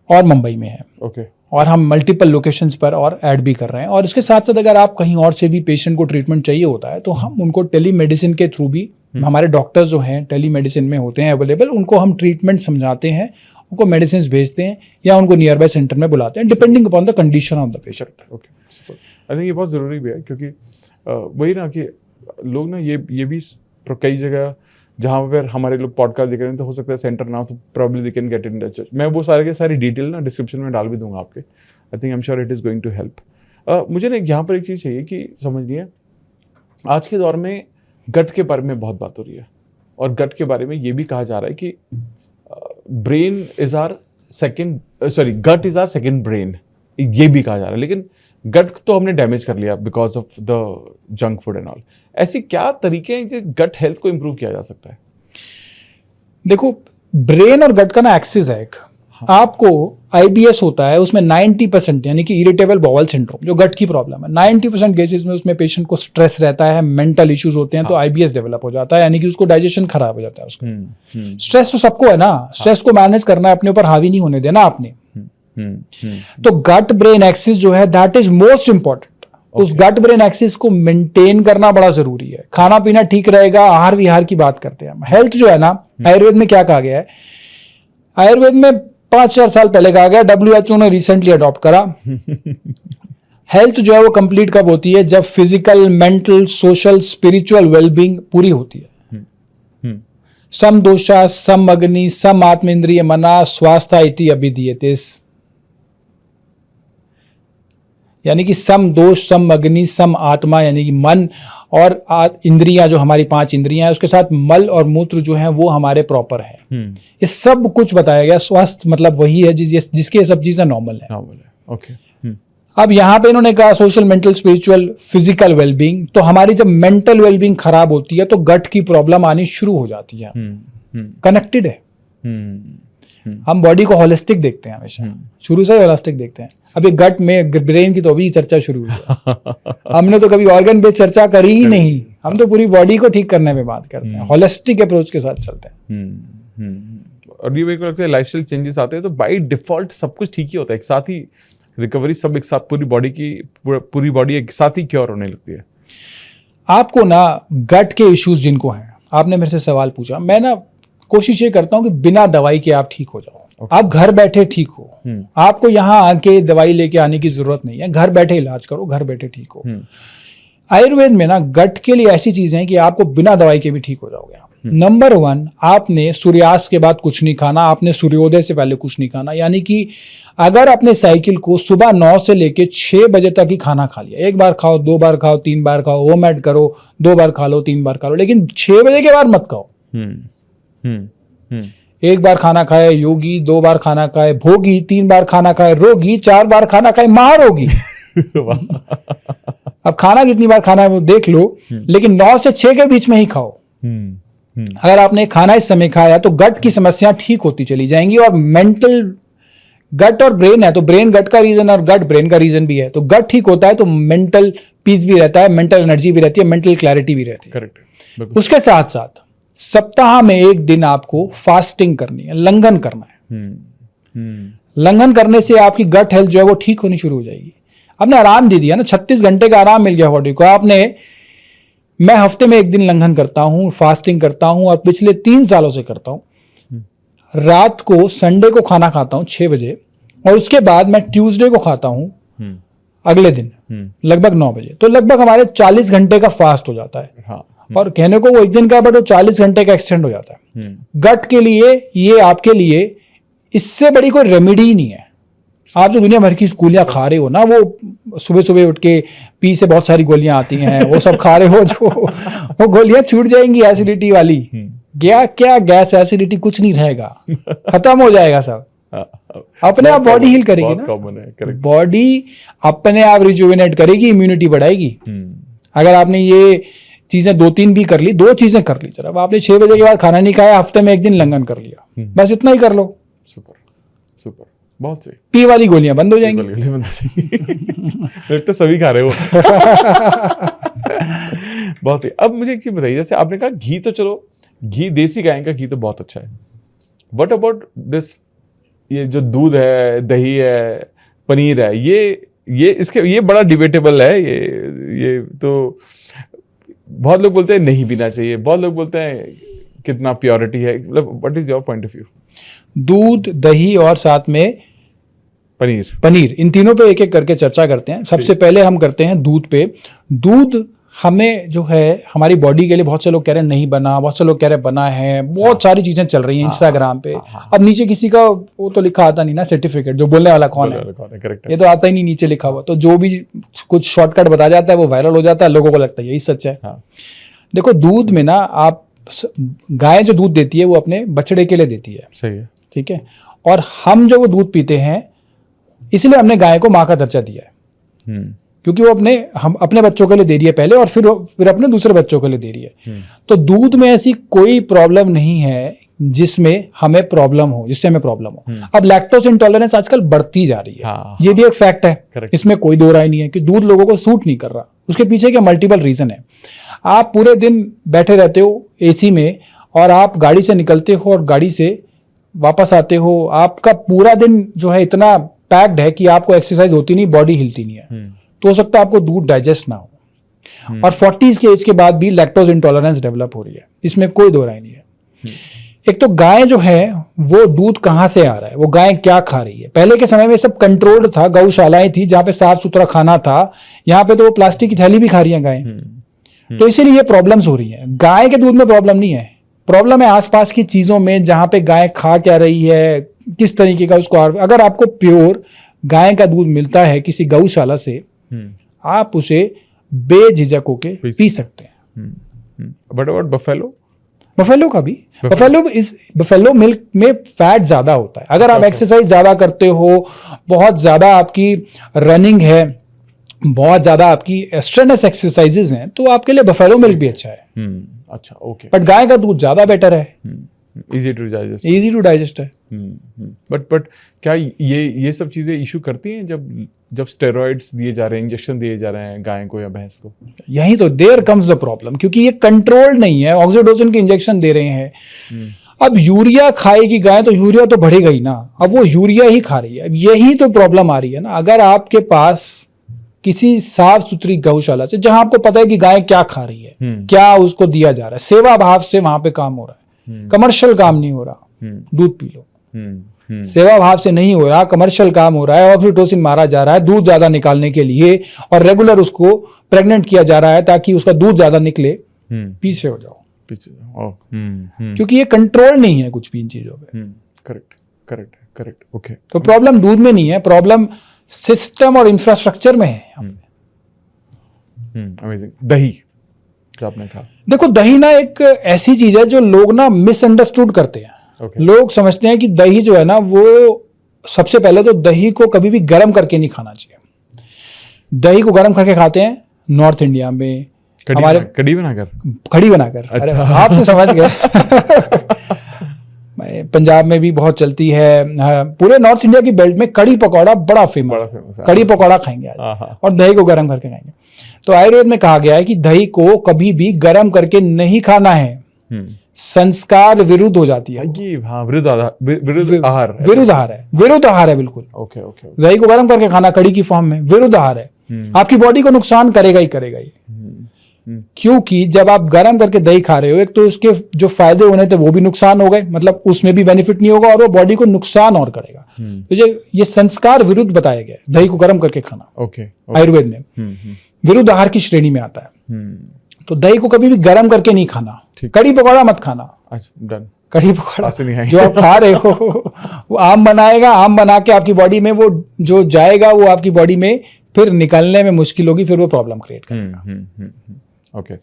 और मुंबई में है। ओके। और हम मल्टीपल लोकेशंस पर और ऐड भी कर रहे हैं। और इसके साथ साथ अगर आप कहीं और से भी पेशेंट को ट्रीटमेंट चाहिए होता है तो हम उनको टेलीमेडिसिन के थ्रू भी, हमारे डॉक्टर्स जो हैं टेलीमेडिसिन में होते हैं अवेलेबल, उनको हम ट्रीटमेंट समझाते हैं, उनको मेडिसिन भेजते हैं या उनको नियर बाय सेंटर में बुलाते हैं depending upon the condition of the patient. Okay. I think ये बहुत ज़रूरी भी है क्योंकि वही ना कि लोग ना ये भी कई जगह जहाँ पर हमारे लोग पॉडकास्ट देख रहे हैं तो हो सकता है सेंटर ना हो तो probably they can get in touch. मैं वो सारे के सारी डिटेल ना डिस्क्रिप्शन में डाल भी दूंगा आपके। I think I am sure it is going to help. मुझे ना यहाँ पर एक चीज़ चाहिए कि समझिए आज के दौर में गट के बारे में बहुत बात हो रही है और गट के बारे में ये भी कहा जा रहा है कि brain is are gut is are second brain, ये भी कहा जा रहा है। लेकिन गट तो हमने डैमेज कर लिया because of the junk food and all. ऐसी क्या तरीके हैं जो गट हेल्थ को इम्प्रूव किया जा सकता है? देखो, ब्रेन और गट का ना एक्सिस है एक। आपको आईबीएस होता है उसमें 90% यानी कि इरिटेबल बाउल सिंड्रोम जो गट की प्रॉब्लम है, 90% केसेस में उसमें पेशेंट को स्ट्रेस रहता है, मेंटल इश्यूज होते हैं, तो आईबीएस डेवलप हो जाता है, यानी कि उसको डाइजेशन खराब हो जाता है उसका। स्ट्रेस तो सबको है ना, स्ट्रेस को मैनेज करना है, अपने ऊपर हावी नहीं होने देना आपने। तो गट ब्रेन एक्सिस जो है दैट इज मोस्ट इंपॉर्टेंट। उस गट ब्रेन एक्सिस को मेंटेन करना बड़ा जरूरी है। खाना पीना ठीक रहेगा, आहार विहार की बात करते हैं हम। हेल्थ जो है ना, आयुर्वेद में क्या कहा गया है, आयुर्वेद में 5-4 साल पहले कहा गया, WHO ने रिसेंटली अडॉप्ट करा। हेल्थ जो है वो कंप्लीट कब होती है, जब physical, mental, social, spiritual wellbeing पूरी होती है। सम दोषा सम अग्नि सम आत्मेंद्रिय मना स्वास्थ्य इति अभिधीयतेस, यानी कि सम दोष सम अग्नि सम आत्मा, यानी कि मन और इंद्रियां जो हमारी 5 इंद्रियां हैं, उसके साथ मल और मूत्र जो हैं वो हमारे प्रॉपर हैं। ये सब कुछ बताया गया। स्वास्थ्य मतलब वही है जिसके ये सब चीजें नॉर्मल है। ओके। अब यहाँ पे इन्होंने कहा social, mental, spiritual, physical wellbeing. तो हमारी जब मेंटल वेलबींग खराब होती है तो गट की प्रॉब्लम आनी शुरू हो जाती है। कनेक्टेड है। हम बॉडी को होलिस्टिक देखते हैं हमेशा, शुरू से ही होलिस्टिक देखते हैं। अभी गट में ब्रेन की तो अभी चर्चा शुरू हुई है। हमने तो कभी ऑर्गन बेस्ड चर्चा करी ही नहीं, हम तो पूरी बॉडी को ठीक करने में बात करते हैं, होलिस्टिक अप्रोच के साथ चलते हैं। और ये मेरे को लगता है लाइफस्टाइल चेंजेस आते हैं तो बाय डिफॉल्ट सब कुछ ठीक ही होता है, एक साथ ही रिकवरी, सब एक साथ पूरी बॉडी एक साथ ही क्योर होने लगती है। आपको ना गट के इश्यूज जिनको हैं, आपने मेरे से सवाल पूछा, मैं ना कोशिश ये करता हूं कि बिना दवाई के आप ठीक हो जाओ। आप घर बैठे ठीक हो, आपको यहाँ आके दवाई लेके आने की जरूरत नहीं है, घर बैठे इलाज करो, घर बैठे ठीक हो। आयुर्वेद में ना गट के लिए ऐसी चीजें हैं कि आपको बिना दवाई के भी ठीक हो जाओगे। नंबर 1, आपने सूर्यास्त के बाद कुछ नहीं खाना, आपने सूर्योदय से पहले कुछ नहीं खाना। यानी कि अगर अपने साइकिल को सुबह 9 से लेके 6 बजे तक ही खाना खा लिया, 1 बार खाओ, 2 बार खाओ, 3 बार खाओ, होम एड करो, 2 बार खा लो, 3 बार खा लो, लेकिन 6 बजे के बाद मत खाओ। 1 बार खाना खाए योगी, 2 बार खाना खाए भोगी, 3 बार खाना खाए रोगी, 4 बार खाना खाए महारोगी। अब खाना कितनी बार खाना है वो देख लो, लेकिन 9 से 6 के बीच में ही खाओ। अगर आपने खाना इस समय खाया तो गट की समस्या ठीक होती चली जाएंगी। और मेंटल, गट और ब्रेन है तो ब्रेन गट का रीजन और गट ब्रेन का रीजन भी है। तो गट ठीक होता है तो मेंटल पीस भी रहता है, मेंटल एनर्जी भी रहती है, मेंटल क्लैरिटी भी रहती है। करेक्ट। उसके साथ साथ सप्ताह में एक दिन आपको फास्टिंग करनी है, लंघन करना है। लंघन करने से आपकी गट हेल्थ जो है वो ठीक होनी शुरू हो जाएगी। आपने आराम दे दिया ना, 36 घंटे का आराम मिल गया बॉडी को। मैं हफ्ते में एक दिन लंघन करता हूं, फास्टिंग करता हूं और पिछले 3 सालों से करता हूं। रात को संडे को खाना खाता हूं 6 बजे और उसके बाद मैं ट्यूसडे को खाता हूं अगले दिन लगभग 9 बजे। तो लगभग हमारे 40 घंटे का फास्ट हो जाता है। हाँ। और कहने को वो एक दिन का, बट वो 40 घंटे का एक्सटेंड हो जाता है। गट के लिए ये आपके लिए इससे बड़ी कोई रेमेडी ही नहीं है। आप जो दुनिया भर की गोलियां खा रहे हो ना, वो सुबह सुबह उठ के पी से बहुत सारी गोलियां आती हैं, वो सब खा रहे हो, जो वो गोलियां छूट जाएंगी एसिडिटी वाली। क्या गैस एसिडिटी कुछ नहीं रहेगा, खत्म हो जाएगा सब। अपने आप बॉडी हील करेगी ना, बॉडी अपने आप रिजुविनेट करेगी, इम्यूनिटी बढ़ाएगी। अगर आपने ये चीजें 2-3 भी कर ली, 2 चीजें कर ली, सर अब आपने 6 बजे के बाद खाना नहीं खाया, हफ्ते में एक दिन लंघन कर लिया, बस इतना ही कर लो। सुपर सुपर, बहुत सही। पी वाली गोलियां बंद हो जाएंगी। तो सभी खा रहे हो। बहुत सही। अब मुझे एक चीज बताइए, जैसे आपने कहा घी, तो चलो घी, देसी गाय का घी तो बहुत अच्छा है। व्हाट अबाउट दिस, ये जो दूध है, दही है, पनीर है, ये बड़ा डिबेटेबल है। ये तो बहुत लोग बोलते हैं नहीं पीना चाहिए, बहुत लोग बोलते हैं कितना प्योरिटी है। मतलब what is your point of view? दूध, दही और साथ में पनीर, इन तीनों पे एक एक करके चर्चा करते हैं। सबसे पहले हम करते हैं दूध पे। दूध हमें जो है हमारी बॉडी के लिए, बहुत से लोग कह रहे हैं नहीं बना, बहुत से लोग कह रहे हैं बना है, बहुत सारी चीजें चल रही हैं इंस्टाग्राम पे। अब नीचे किसी का वो तो लिखा आता नहीं ना, सर्टिफिकेट, जो बोलने वाला कौन है, ये तो आता ही नहीं नीचे लिखा हुआ। तो जो भी कुछ शॉर्टकट बता जाता है वो वायरल हो जाता है, लोगों को लगता है यही सच है। देखो, दूध में ना, आप गाय जो दूध देती है वो अपने बछड़े के लिए देती है, सही है, ठीक है। और हम जो वो दूध पीते हैं, इसलिए हमने गाय को माँ का दर्जा दिया है, क्योंकि वो हम अपने बच्चों के लिए दे रही है पहले, और फिर अपने दूसरे बच्चों के लिए दे रही है। तो दूध में ऐसी कोई प्रॉब्लम नहीं है जिसमें हमें प्रॉब्लम हो, जिससे हमें प्रॉब्लम हो। अब लैक्टोज इंटॉलरेंस आजकल बढ़ती जा रही है, ये भी एक फैक्ट है, इसमें कोई दो राय नहीं है कि दूध लोगों को सूट नहीं कर रहा। उसके पीछे के मल्टीपल रीजन है। आप पूरे दिन बैठे रहते हो एसी में, और आप गाड़ी से निकलते हो और गाड़ी से वापस आते हो, आपका पूरा दिन जो है इतना पैक्ड है कि आपको एक्सरसाइज होती नहीं, बॉडी हिलती नहीं है, तो हो सकता है आपको दूध डाइजेस्ट ना हो। और 40s के एज के बाद भी लैक्टोज इंटॉलरेंस डेवलप हो रही है, इसमें कोई दो राय नहीं है। एक तो गाय जो है वो दूध कहाँ से आ रहा है, वो गाय क्या खा रही है। पहले के समय में सब कंट्रोल्ड था, गौशालाएं थी जहाँ पे साफ सुथरा खाना था। यहाँ पे तो वो प्लास्टिक की थैली भी खा रही है गाय, तो इसीलिए ये प्रॉब्लम्स हो रही है। गाय के दूध में प्रॉब्लम नहीं है, प्रॉब्लम है आसपास की चीजों में, जहाँ पे गाय खा क्या रही है, किस तरीके का उसको। अगर आपको प्योर गाय का दूध मिलता है किसी गौशाला से, आप उसे बेझिझक होके पी सकते हैं। बट अबाउट बफेलो का भी, बफेलो मिल्क में फैट ज्यादा होता है। अगर आप एक्सरसाइज ज्यादा करते हो, बहुत ज्यादा आपकी रनिंग है, बहुत ज्यादा आपकी स्ट्रेनस एक्सरसाइजेज हैं, तो आपके लिए बफेलो मिल्क भी अच्छा है। अच्छा, ओके। बट गाय का दूध ज्यादा बेटर है, इजी टू डाइजेस्ट है। बट क्या ये सब चीजें इशू करती हैं जब स्टेरॉइड्स दिए जा रहे हैं, इंजेक्शन दिए जा रहे हैं गाय को या भैंस को? यही तो देयर कम्स द प्रॉब्लम, क्योंकि ये कंट्रोल नहीं है। ऑक्सीटोसिन के इंजेक्शन दे रहे हैं। अब यूरिया खाएगी गाय तो यूरिया तो बढ़ेगा ही ना, अब वो यूरिया ही खा रही है। अब यही तो प्रॉब्लम आ रही है ना। अगर आपके पास किसी साफ सुथरी गौशाला से, जहां आपको पता है कि गाय क्या खा रही है, क्या उसको दिया जा रहा है, सेवा भाव से वहां पे काम हो रहा है, कमर्शियल काम नहीं हो रहा, दूध पी लो। सेवा भाव से नहीं हो रहा, कमर्शियल काम हो रहा है, ऑक्सीटोसिन मारा जा रहा है दूध ज्यादा निकालने के लिए, और रेगुलर उसको प्रेग्नेंट किया जा रहा है ताकि उसका दूध ज्यादा निकले, पीछे हो जाओ। क्योंकि ये कंट्रोल नहीं है कुछ भी इन चीजों पे। Correct, okay. तो प्रॉब्लम दूध में नहीं है, प्रॉब्लम सिस्टम और इंफ्रास्ट्रक्चर में है। अमेजिंग। दही जो आपने कहा, देखो दही ना एक ऐसी चीज है जो लोग ना मिसअंडरस्टूड करते हैं। लोग समझते हैं कि दही जो है ना, वो सबसे पहले तो दही को कभी भी गर्म करके नहीं खाना चाहिए। दही को गर्म करके खाते हैं, नॉर्थ इंडिया में कड़ी बनाकर कड़ी बनाकर। अरे आप तो समझ गए। पंजाब में भी बहुत चलती है। पूरे नॉर्थ इंडिया की बेल्ट में कड़ी पकौड़ा बड़ा फेमस है। कड़ी पकौड़ा खाएंगे आज और दही को गर्म करके खाएंगे। तो आयुर्वेद में कहा गया है कि दही को कभी भी गर्म करके नहीं खाना है, संस्कार विरुद्ध हो जाती है। विरुद्ध आहार है, विरुद्ध आहार है बिल्कुल। Okay okay. दही को गर्म करके खाना कड़ी की फॉर्म में विरुद्ध आहार है। आपकी बॉडी को नुकसान करेगा ही करेगा ही। क्योंकि जब आप गर्म करके दही खा रहे हो, एक तो उसके जो फायदे होने थे वो भी नुकसान हो गए, मतलब उसमें भी बेनिफिट नहीं होगा और वो बॉडी को नुकसान और करेगा। तो ये संस्कार विरुद्ध बताया गया है दही को गर्म करके खाना। ओके। आयुर्वेद में विरुद्ध आहार की श्रेणी में आता है। तो दही को कभी भी गर्म करके नहीं खाना। कड़ी पकौड़ा मत खाना। डन। कड़ी पकौड़ा जो आप खा रहे हो वो आम बनाएगा, आम बना के आपकी बॉडी में वो जो जाएगा वो आपकी बॉडी में फिर निकलने में मुश्किल होगी, फिर वो प्रॉब्लम क्रिएट करेगा। ओके।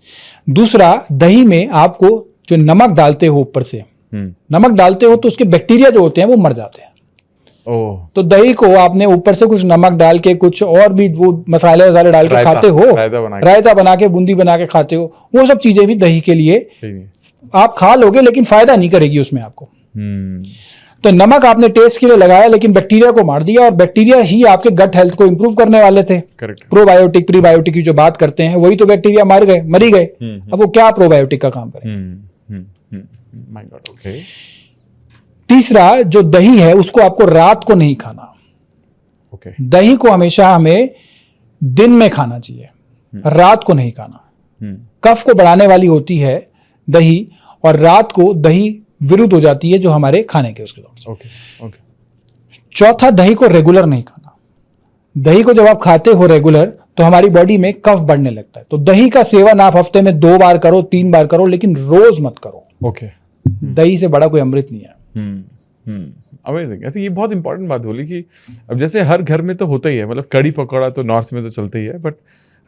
दूसरा, दही में आपको जो नमक डालते हो ऊपर से, नमक डालते हो तो उसके बैक्टीरिया जो होते हैं वो मर जाते हैं। तो दही को आपने ऊपर से कुछ नमक डाल के कुछ और भी वो मसाले वसाले डाल के खाते हो, रायता बना के बूंदी बना के खाते हो, वो सब चीजें भी दही के लिए आप खा लोगे लेकिन फायदा नहीं करेगी उसमें आपको। तो नमक आपने टेस्ट के लिए लगाया लेकिन बैक्टीरिया को मार दिया, और बैक्टीरिया ही आपके गट हेल्थ को इंप्रूव करने वाले थे। प्रोबायोटिक प्रीबायोटिक की जो बात करते हैं वही तो बैक्टीरिया मरी गए। अब वो क्या प्रोबायोटिक का काम करेंगे। तीसरा, जो दही है उसको आपको रात को नहीं खाना। दही को हमेशा हमें दिन में खाना चाहिए, रात को नहीं खाना। कफ को बढ़ाने वाली होती है दही, और रात को दही विरुद्ध हो जाती है जो हमारे खाने के उसके दौरान। चौथा, दही को रेगुलर नहीं खाना। दही को जब आप खाते हो रेगुलर तो हमारी बॉडी में कफ बढ़ने लगता है। तो दही का सेवन आप हफ्ते में 2 बार करो, 3 बार करो, लेकिन रोज मत करो। दही से बड़ा कोई अमृत नहीं है। अमेजिंग। आई थिंक ये बहुत इंपॉर्टेंट बात बोली कि अब जैसे हर घर में तो होता ही है, मतलब कड़ी पकौड़ा तो नॉर्थ में तो चलते ही है, बट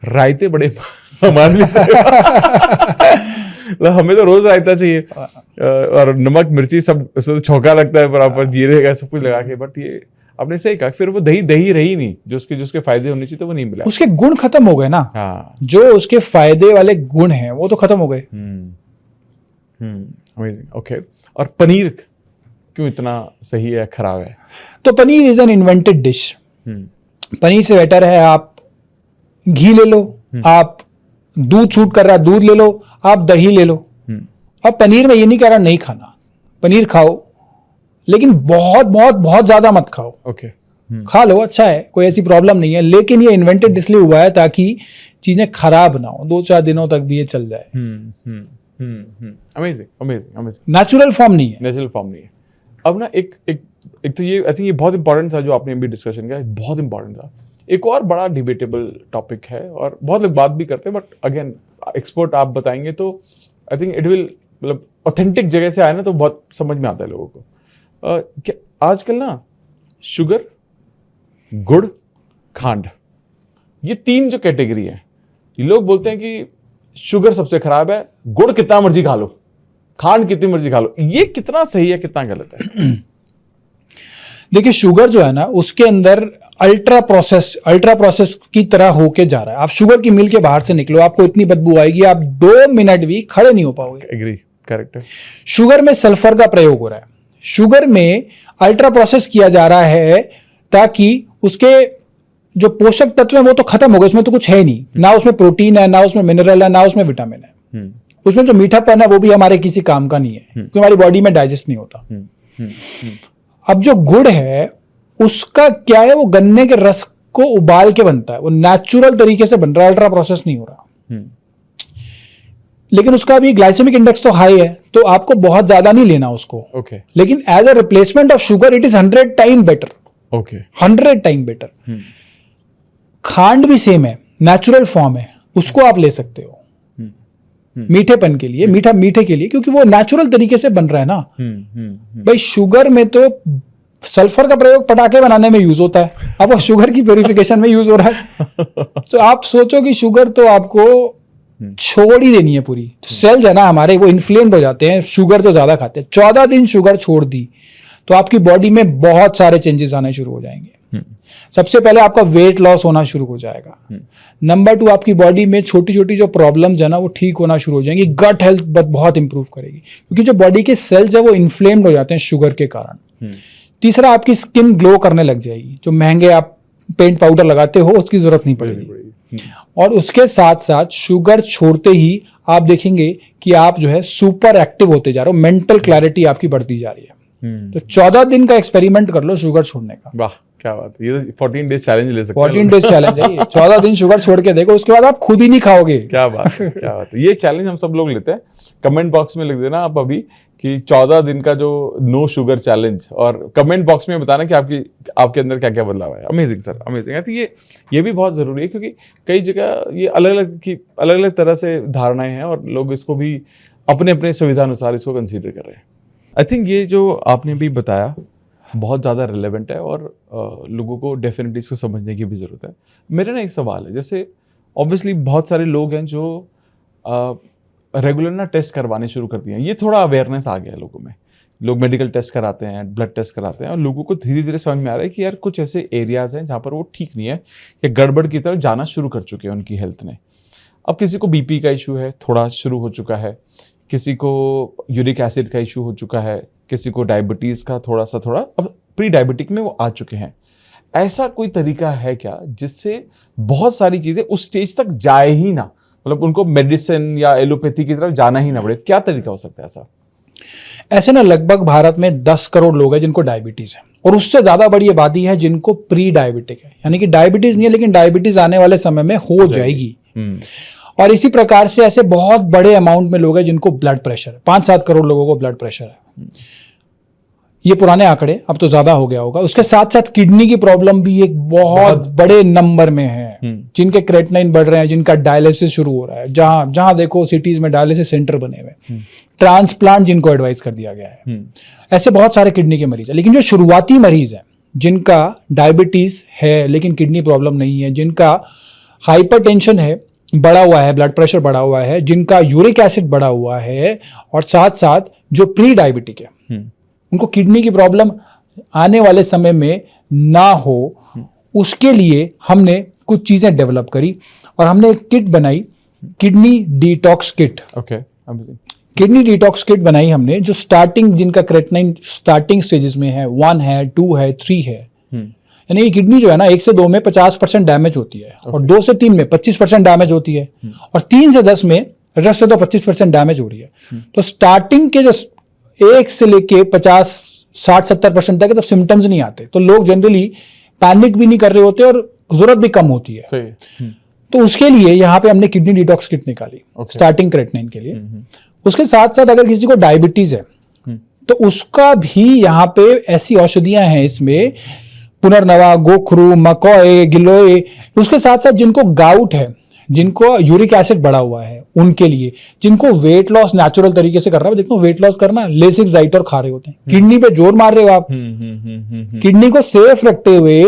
रायते बड़े हमारे लिए हमें तो रोज रायता चाहिए, और नमक मिर्ची सब उसमें छौंका लगता है बराबर, जीरे का सब कुछ लगा के। बट ये आपने सही कहा, फिर वो दही रही नहीं जो उसके फायदे होने चाहिए तो वो नहीं मिला। उसके गुण खत्म हो गए ना। हाँ, जो उसके फायदे वाले गुण हैं वो तो खत्म हो गए। ओके। और पनीर क्यों इतना सही है, खराब है? तो paneer is an invented dish. Paneer से बेटर है आप घी ले लो, आप दूध शूट कर रहा है दूध ले लो, आप दही ले लो। अब पनीर में ये नहीं कह रहा नहीं खाना, पनीर खाओ, लेकिन बहुत बहुत बहुत ज्यादा मत खाओ। ओके। खा लो, अच्छा है, कोई ऐसी प्रॉब्लम नहीं है, लेकिन ये इन्वेंटेड इसलिए हुआ है ताकि चीजें खराब ना हो, 2-4 दिनों तक भी ये चल जाए। Amazing amazing amazing. Natural form नहीं है। नेचुरल फॉर्म नहीं है। अब ना एक तो ये आई थिंक ये बहुत इंपॉर्टेंट था जो आपने अभी डिस्कशन किया, बहुत इंपॉर्टेंट था। एक और बड़ा डिबेटेबल टॉपिक है और बहुत लोग बात भी करते हैं, बट अगेन एक्सपर्ट आप बताएंगे तो आई थिंक इट विल, मतलब ऑथेंटिक जगह से आए ना तो बहुत समझ में आता है लोगों को। क्या आजकल ना शुगर, गुड़, खांड, ये 3 जो कैटेगरी है, लोग बोलते हैं कि शुगर सबसे खराब है, गुड़ कितना मर्जी खा लो, खांड कितनी मर्जी खा लो। ये कितना सही है, कितना गलत है? देखिए, शुगर जो है ना उसके अंदर अल्ट्रा प्रोसेस की तरह होके जा रहा है। आप शुगर की मिल के बाहर से निकलो, आपको इतनी बदबू आएगी, आप 2 मिनट भी खड़े नहीं हो पाओगे। एग्री, करेक्ट है। शुगर में सल्फर का प्रयोग हो रहा है, शुगर में अल्ट्रा प्रोसेस किया जा रहा है ताकि उसके जो पोषक तत्व हैं वो तो खत्म हो गए, उसमें तो कुछ है नहीं, ना उसमें प्रोटीन है, ना उसमें मिनरल है, ना उसमें विटामिन है। उसमें जो मीठापन है वो भी हमारे किसी काम का नहीं है, क्योंकि हमारी बॉडी में डाइजेस्ट नहीं होता। अब जो गुड़ है उसका क्या है, वो गन्ने के रस को उबाल के बनता है, वो नेचुरल तरीके से बन रहा है, अल्ट्रा प्रोसेस नहीं हो रहा। लेकिन उसका भी ग्लाइसेमिक इंडेक्स तो हाई है, तो आपको बहुत ज्यादा नहीं लेना उसको। ओके। लेकिन as a replacement of sugar it is 100 time better. Okay. 100 time better. खांड भी सेम है, नेचुरल फॉर्म है, उसको आप ले सकते हो मीठेपन के लिए, मीठे के लिए, क्योंकि वो नेचुरल तरीके से बन रहा है ना। भाई शुगर में तो सल्फर का प्रयोग पटाखे बनाने में यूज होता है, अब वो शुगर की प्यूरिफिकेशन में यूज हो रहा है। तो आप सोचो कि शुगर तो आपको छोड़ ही देनी है पूरी। तो सेल्स है ना हमारे, वो इन्फ्लेम्ड हो जाते हैं शुगर तो ज्यादा खाते हैं। 14 दिन शुगर छोड़ दी तो आपकी बॉडी में बहुत सारे चेंजेस आने शुरू हो जाएंगे। सबसे पहले आपका वेट लॉस होना शुरू हो जाएगा। नंबर 2, आपकी बॉडी में छोटी छोटी जो प्रॉब्लम्स है ना वो ठीक होना शुरू हो जाएंगी। गट हेल्थ बहुत इंप्रूव करेगी, क्योंकि जो बॉडी के सेल्स है वो इन्फ्लेम्ड हो जाते हैं शुगर के कारण। तीसरा, आपकी स्किन ग्लो करने लग जाएगी। जो महंगे आप पेंट पाउडर लगाते हो उसकी जरूरत नहीं पड़ेगी। और उसके साथ साथ शुगर छोड़ते ही आप देखेंगे कि आप जो है सुपर एक्टिव होते जा रहे हो, मेंटल क्लैरिटी आपकी बढ़ती जा रही है। तो 14 दिन का एक्सपेरिमेंट कर लो शुगर छोड़ने का। वाह, क्या बात है, ये तो 14 डेज चैलेंज ले सकते हैं। 14 डेज चैलेंज है ये। 14 दिन शुगर छोड़ के देखो, उसके बाद आप खुद ही नहीं खाओगे। क्या बात है, क्या बात है। ये चैलेंज हम सब लोग लेते हैं। कमेंट बॉक्स में लिख देना आप अभी कि 14 दिन का जो नो शुगर चैलेंज, और कमेंट बॉक्स में बताना कि आपके अंदर क्या क्या बदलाव है। Amazing sir, amazing. I think ये भी बहुत ज़रूरी है, क्योंकि कई जगह ये अलग अलग तरह से धारणाएं हैं और लोग इसको भी अपने अपने सुविधा अनुसार इसको कंसीडर कर रहे हैं। आई थिंक ये जो आपने भी बताया बहुत ज़्यादा रिलेवेंट है और लोगों को डेफिनेटली इसको समझने की भी ज़रूरत है। मेरा ना एक सवाल है, जैसे ऑब्वियसली बहुत सारे लोग हैं जो रेगुलर ना टेस्ट करवाने शुरू कर दिए हैं। ये थोड़ा अवेयरनेस आ गया है लोगों में। लोग मेडिकल टेस्ट कराते हैं, ब्लड टेस्ट कराते हैं, और लोगों को धीरे धीरे समझ में आ रहा है कि यार कुछ ऐसे एरियाज़ हैं जहाँ पर वो ठीक नहीं है, या गड़बड़ की तरफ जाना शुरू कर चुके हैं उनकी हेल्थ ने। अब किसी को बीपी का इशू है, थोड़ा शुरू हो चुका है, किसी को यूरिक एसिड का इशू हो चुका है, किसी को डायबिटीज़ का थोड़ा अब प्री डायबिटिक में वो आ चुके हैं। ऐसा कोई तरीका है क्या जिससे बहुत सारी चीज़ें उस स्टेज तक जाए ही ना, मतलब उनको मेडिसिन या एलोपैथी की तरफ जाना ही ना पड़े? क्या तरीका हो सकता है ऐसा? ऐसे ना लगभग भारत में 10 करोड़ लोग हैं जिनको डायबिटीज है, और उससे ज्यादा बड़ी आबादी है जिनको प्री डायबिटिक है, यानी कि डायबिटीज नहीं है लेकिन डायबिटीज आने वाले समय में हो जाएगी। और इसी प्रकार से ऐसे बहुत बड़े अमाउंट में लोग हैं जिनको ब्लड प्रेशर है। 5-7 करोड़ लोगों को ब्लड प्रेशर है। ये पुराने आंकड़े, अब तो ज्यादा हो गया होगा। उसके साथ साथ किडनी की प्रॉब्लम भी एक बहुत बड़े नंबर में है, जिनके क्रेटिनाइन बढ़ रहे हैं, जिनका डायलिसिस शुरू हो रहा है। जहां देखो सिटीज में डायलिसिस सेंटर बने हुए, ट्रांसप्लांट जिनको एडवाइस कर दिया गया है। ऐसे बहुत सारे किडनी के मरीज हैं। लेकिन जो शुरुआती मरीज है जिनका डायबिटीज है लेकिन किडनी प्रॉब्लम नहीं है, जिनका हाइपरटेंशन है, बढ़ा हुआ है, ब्लड प्रेशर बढ़ा हुआ है, जिनका यूरिक एसिड बढ़ा हुआ है, और साथ साथ जो प्री डायबिटिक है, उनको किडनी की प्रॉब्लम आने वाले समय में ना हो, उसके लिए हमने कुछ चीजें डेवलप करी और हमने एक किट बनाई, kidney detox kit. Okay, kidney detox kit बनाई हमने, जो स्टार्टिंग, जिनका क्रेटिनाइन स्टार्टिंग स्टेजेस में है, 1 है, 2 है, 3 है। यानी ये किडनी जो है ना 1 से 2 में 50% डैमेज होती है, और 2 से 3 में 25% डैमेज होती है, और 3 से 10 में रस्ट से तो 25% डैमेज हो रही है। तो स्टार्टिंग के जो 1 से लेके 50, 60, 70% तक तब सिम्टम्स नहीं आते, तो लोग जनरली पैनिक भी नहीं कर रहे होते और जरूरत भी कम होती है। सही। तो उसके लिए यहाँ पे हमने किडनी डिटॉक्स किट निकाली स्टार्टिंग क्रेटिनाइन के लिए। उसके साथ साथ अगर किसी को डायबिटीज है तो उसका भी यहाँ पे ऐसी औषधियां हैं इसमें, पुनर्नवा, गोखरू, मकोए, गिलोय। उसके साथ साथ जिनको गाउट है, जिनको यूरिक एसिड बढ़ा हुआ है, उनके लिए, जिनको वेट लॉस नेचुरल तरीके से करना है, देखो वेट लॉस करना, लेसिक जाइटर खा रहे होते हैं, किडनी पे जोर मार रहे हो आप, किडनी को सेफ रखते हुए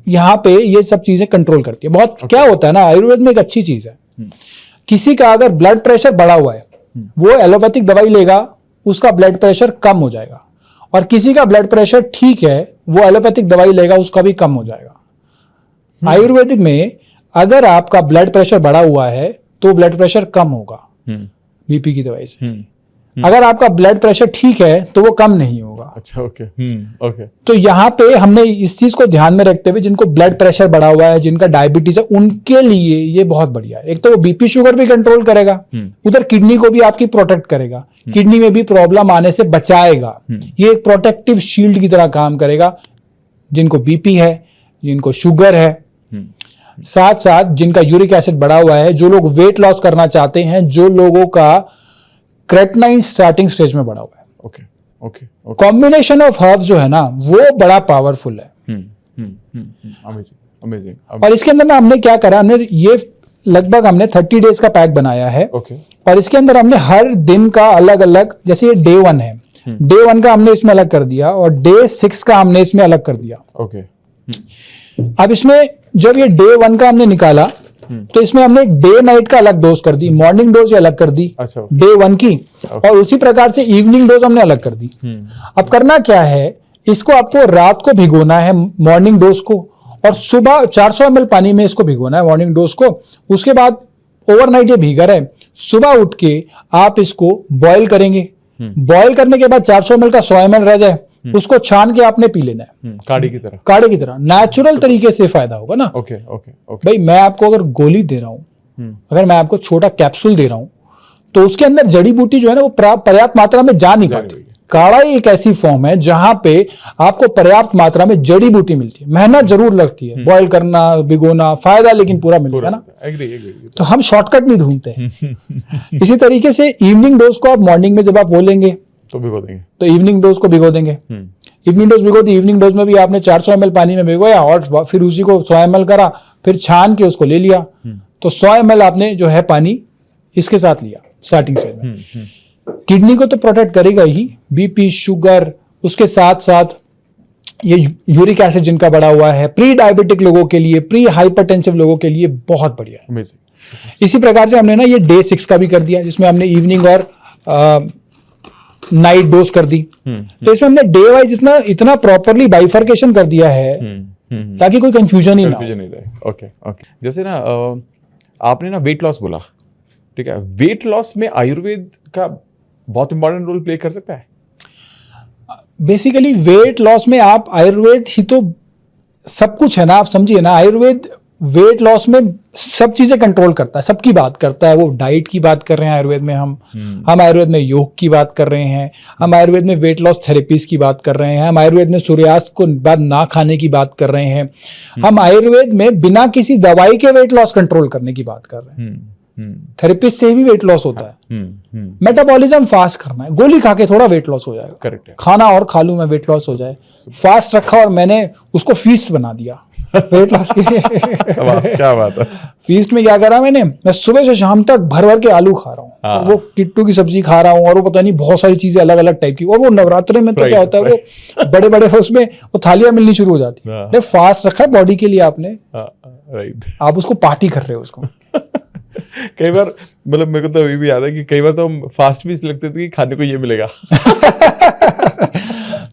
यहाँ पे ये सब चीजें कंट्रोल करती है। बहुत क्या होता है ना, आयुर्वेद में एक अच्छी चीज है, किसी का अगर ब्लड प्रेशर बढ़ा हुआ है वो एलोपैथिक दवाई लेगा, उसका ब्लड प्रेशर कम हो जाएगा, और किसी का ब्लड प्रेशर ठीक है वो एलोपैथिक दवाई लेगा, उसका भी कम हो जाएगा। आयुर्वेदिक में अगर आपका ब्लड प्रेशर बढ़ा हुआ है तो ब्लड प्रेशर कम होगा बीपी की दवाई से, अगर आपका ब्लड प्रेशर ठीक है तो वो कम नहीं होगा। अच्छा, ओके, ओके। तो यहाँ पे हमने इस चीज को ध्यान में रखते हुए जिनको ब्लड प्रेशर बढ़ा हुआ है, जिनका डायबिटीज है, उनके लिए ये बहुत बढ़िया है। एक तो वो बीपी शुगर भी कंट्रोल करेगा, उधर किडनी को भी आपकी प्रोटेक्ट करेगा, किडनी में भी प्रॉब्लम आने से बचाएगा। ये एक प्रोटेक्टिव शील्ड की तरह काम करेगा जिनको बीपी है, जिनको शुगर है, साथ साथ जिनका यूरिक एसिड बढ़ा हुआ है, जो लोग वेट लॉस करना चाहते हैं, जो लोगों का क्रेटिनाइन स्टार्टिंग स्टेज में बढ़ा हुआ है। Okay, okay, combination of herbs जो है ना वो बड़ा पावरफुल है। अमेजिंग। और इसके अंदर ना हमने क्या करा, हमने ये लगभग हमने 30 डेज का पैक बनाया है। ओके। और इसके अंदर हमने हर दिन का अलग अलग, जैसे ये डे 1 है, डे 1 का हमने इसमें अलग कर दिया और डे 6 का हमने इसमें अलग कर दिया। ओके। अब इसमें जब ये डे 1 का हमने निकाला तो इसमें हमने डे नाइट का अलग डोज कर दी, मॉर्निंग डोज अलग कर दी अच्छा, डे 1 की, और उसी प्रकार से इवनिंग डोज हमने अलग कर दी। अब करना क्या है, इसको आपको रात को भिगोना है मॉर्निंग डोज को, और सुबह 400 ml पानी में इसको भिगोना है, मॉर्निंग डोज को। उसके बाद ओवरनाइट ये भीगा रहे, सुबह उठ के आप इसको बॉईल करेंगे। बॉईल करने के बाद 400 ml का 100 ml रह जाए, उसको छान के आपने पी लेना है, काढ़े की तरह। काढ़े की तरह। नेचुरल तरीके से फायदा होगा ना। Okay okay okay. भाई मैं आपको अगर गोली दे रहा हूं, अगर मैं आपको छोटा कैप्सूल दे रहा हूं, तो उसके अंदर जड़ी बूटी जो है ना वो पर्याप्त मात्रा में जा नहीं पाती। काढ़ा ही एक ऐसी फॉर्म है जहां पे आपको पर्याप्त मात्रा में जड़ी बूटी मिलती है। मेहनत जरूर लगती है, बॉईल करना, भिगोना, फायदा लेकिन पूरा मिलेगा ना। एग्री। तो हम शॉर्टकट नहीं ढूंढते हैं। इसी तरीके से इवनिंग डोज को आप मॉर्निंग में जब आप वो लेंगे तो भिगो देंगे, तो इवनिंग डोज को भिगो देंगे। इवनिंग डोज भिगो दी, इवनिंग डोज में भी आपने 400 ml पानी में भिगोया और फिर उसी को 100 ml करा, फिर छान के उसको ले लिया। तो 100 ml आपने जो है पानी इसके साथ लिया स्टार्टिंग से में। किडनी को तो प्रोटेक्ट करेगा ही, बीपी, शुगर, उसके साथ साथ ये यूरिक एसिड जिनका बढ़ा हुआ है, प्री डायबिटिक लोगों के लिए, प्री हाइपरटेंसिव लोगों के लिए बहुत बढ़िया है। अमेजिंग। इसी प्रकार से हमने ना ये डे 6 का भी कर दिया, जिसमें हमने इवनिंग और नाइट डोज कर दी। तो इसमें हमने डे वाइज इतना प्रॉपरली बाइफर्केशन कर दिया है ताकि कोई कंफ्यूजन ही ना हो। Okay okay. जैसे ना आपने ना वेट लॉस बोला, ठीक है, वेट लॉस में आयुर्वेद का बहुत इंपॉर्टेंट रोल प्ले कर सकता है। बेसिकली वेट लॉस में आप आयुर्वेद ही तो सब कुछ है ना, आप समझिए ना। आयुर्वेद वेट लॉस में सब चीजें कंट्रोल करता है, सबकी बात करता है। वो डाइट की बात कर रहे हैं आयुर्वेद में, हम आयुर्वेद में योग की बात कर रहे हैं, हम आयुर्वेद में वेट लॉस थेरेपीज की बात कर रहे हैं, हम आयुर्वेद में सूर्यास्त को बाद ना खाने की बात कर रहे हैं, हम आयुर्वेद में बिना किसी दवाई के वेट लॉस कंट्रोल करने की बात कर रहे हैं। थेरेपिस्ट से भी वेट लॉस होता है। मेटाबॉलिज्म फास्ट करना है, गोली खा के थोड़ा वेट लॉस हो जाएगा। करेक्ट है। खाना और खा लूं मैं वेट लॉस हो जाए। फास्ट रखा और मैंने उसको फीस्ट बना दिया वेट लॉस के लिए। वाह, क्या बात है। फीस्ट में क्या करा मैं सुबह से शाम तक भर भर के आलू खा रहा हूँ, और वो किट्टू की सब्जी खा रहा हूँ, और वो पता नहीं बहुत सारी चीजें अलग अलग टाइप की। और वो नवरात्रे में तो क्या होता है, वो बड़े बड़े उसमें वो थालियां मिलनी शुरू हो जाती है। फास्ट रखा है बॉडी के लिए आपने, राइट, आप उसको पार्टी कर रहे हो उसको। कई बार मतलब मेरे को तो अभी भी याद है कि कई बार तो हम फास्ट भी लगते थे कि खाने को ये मिलेगा।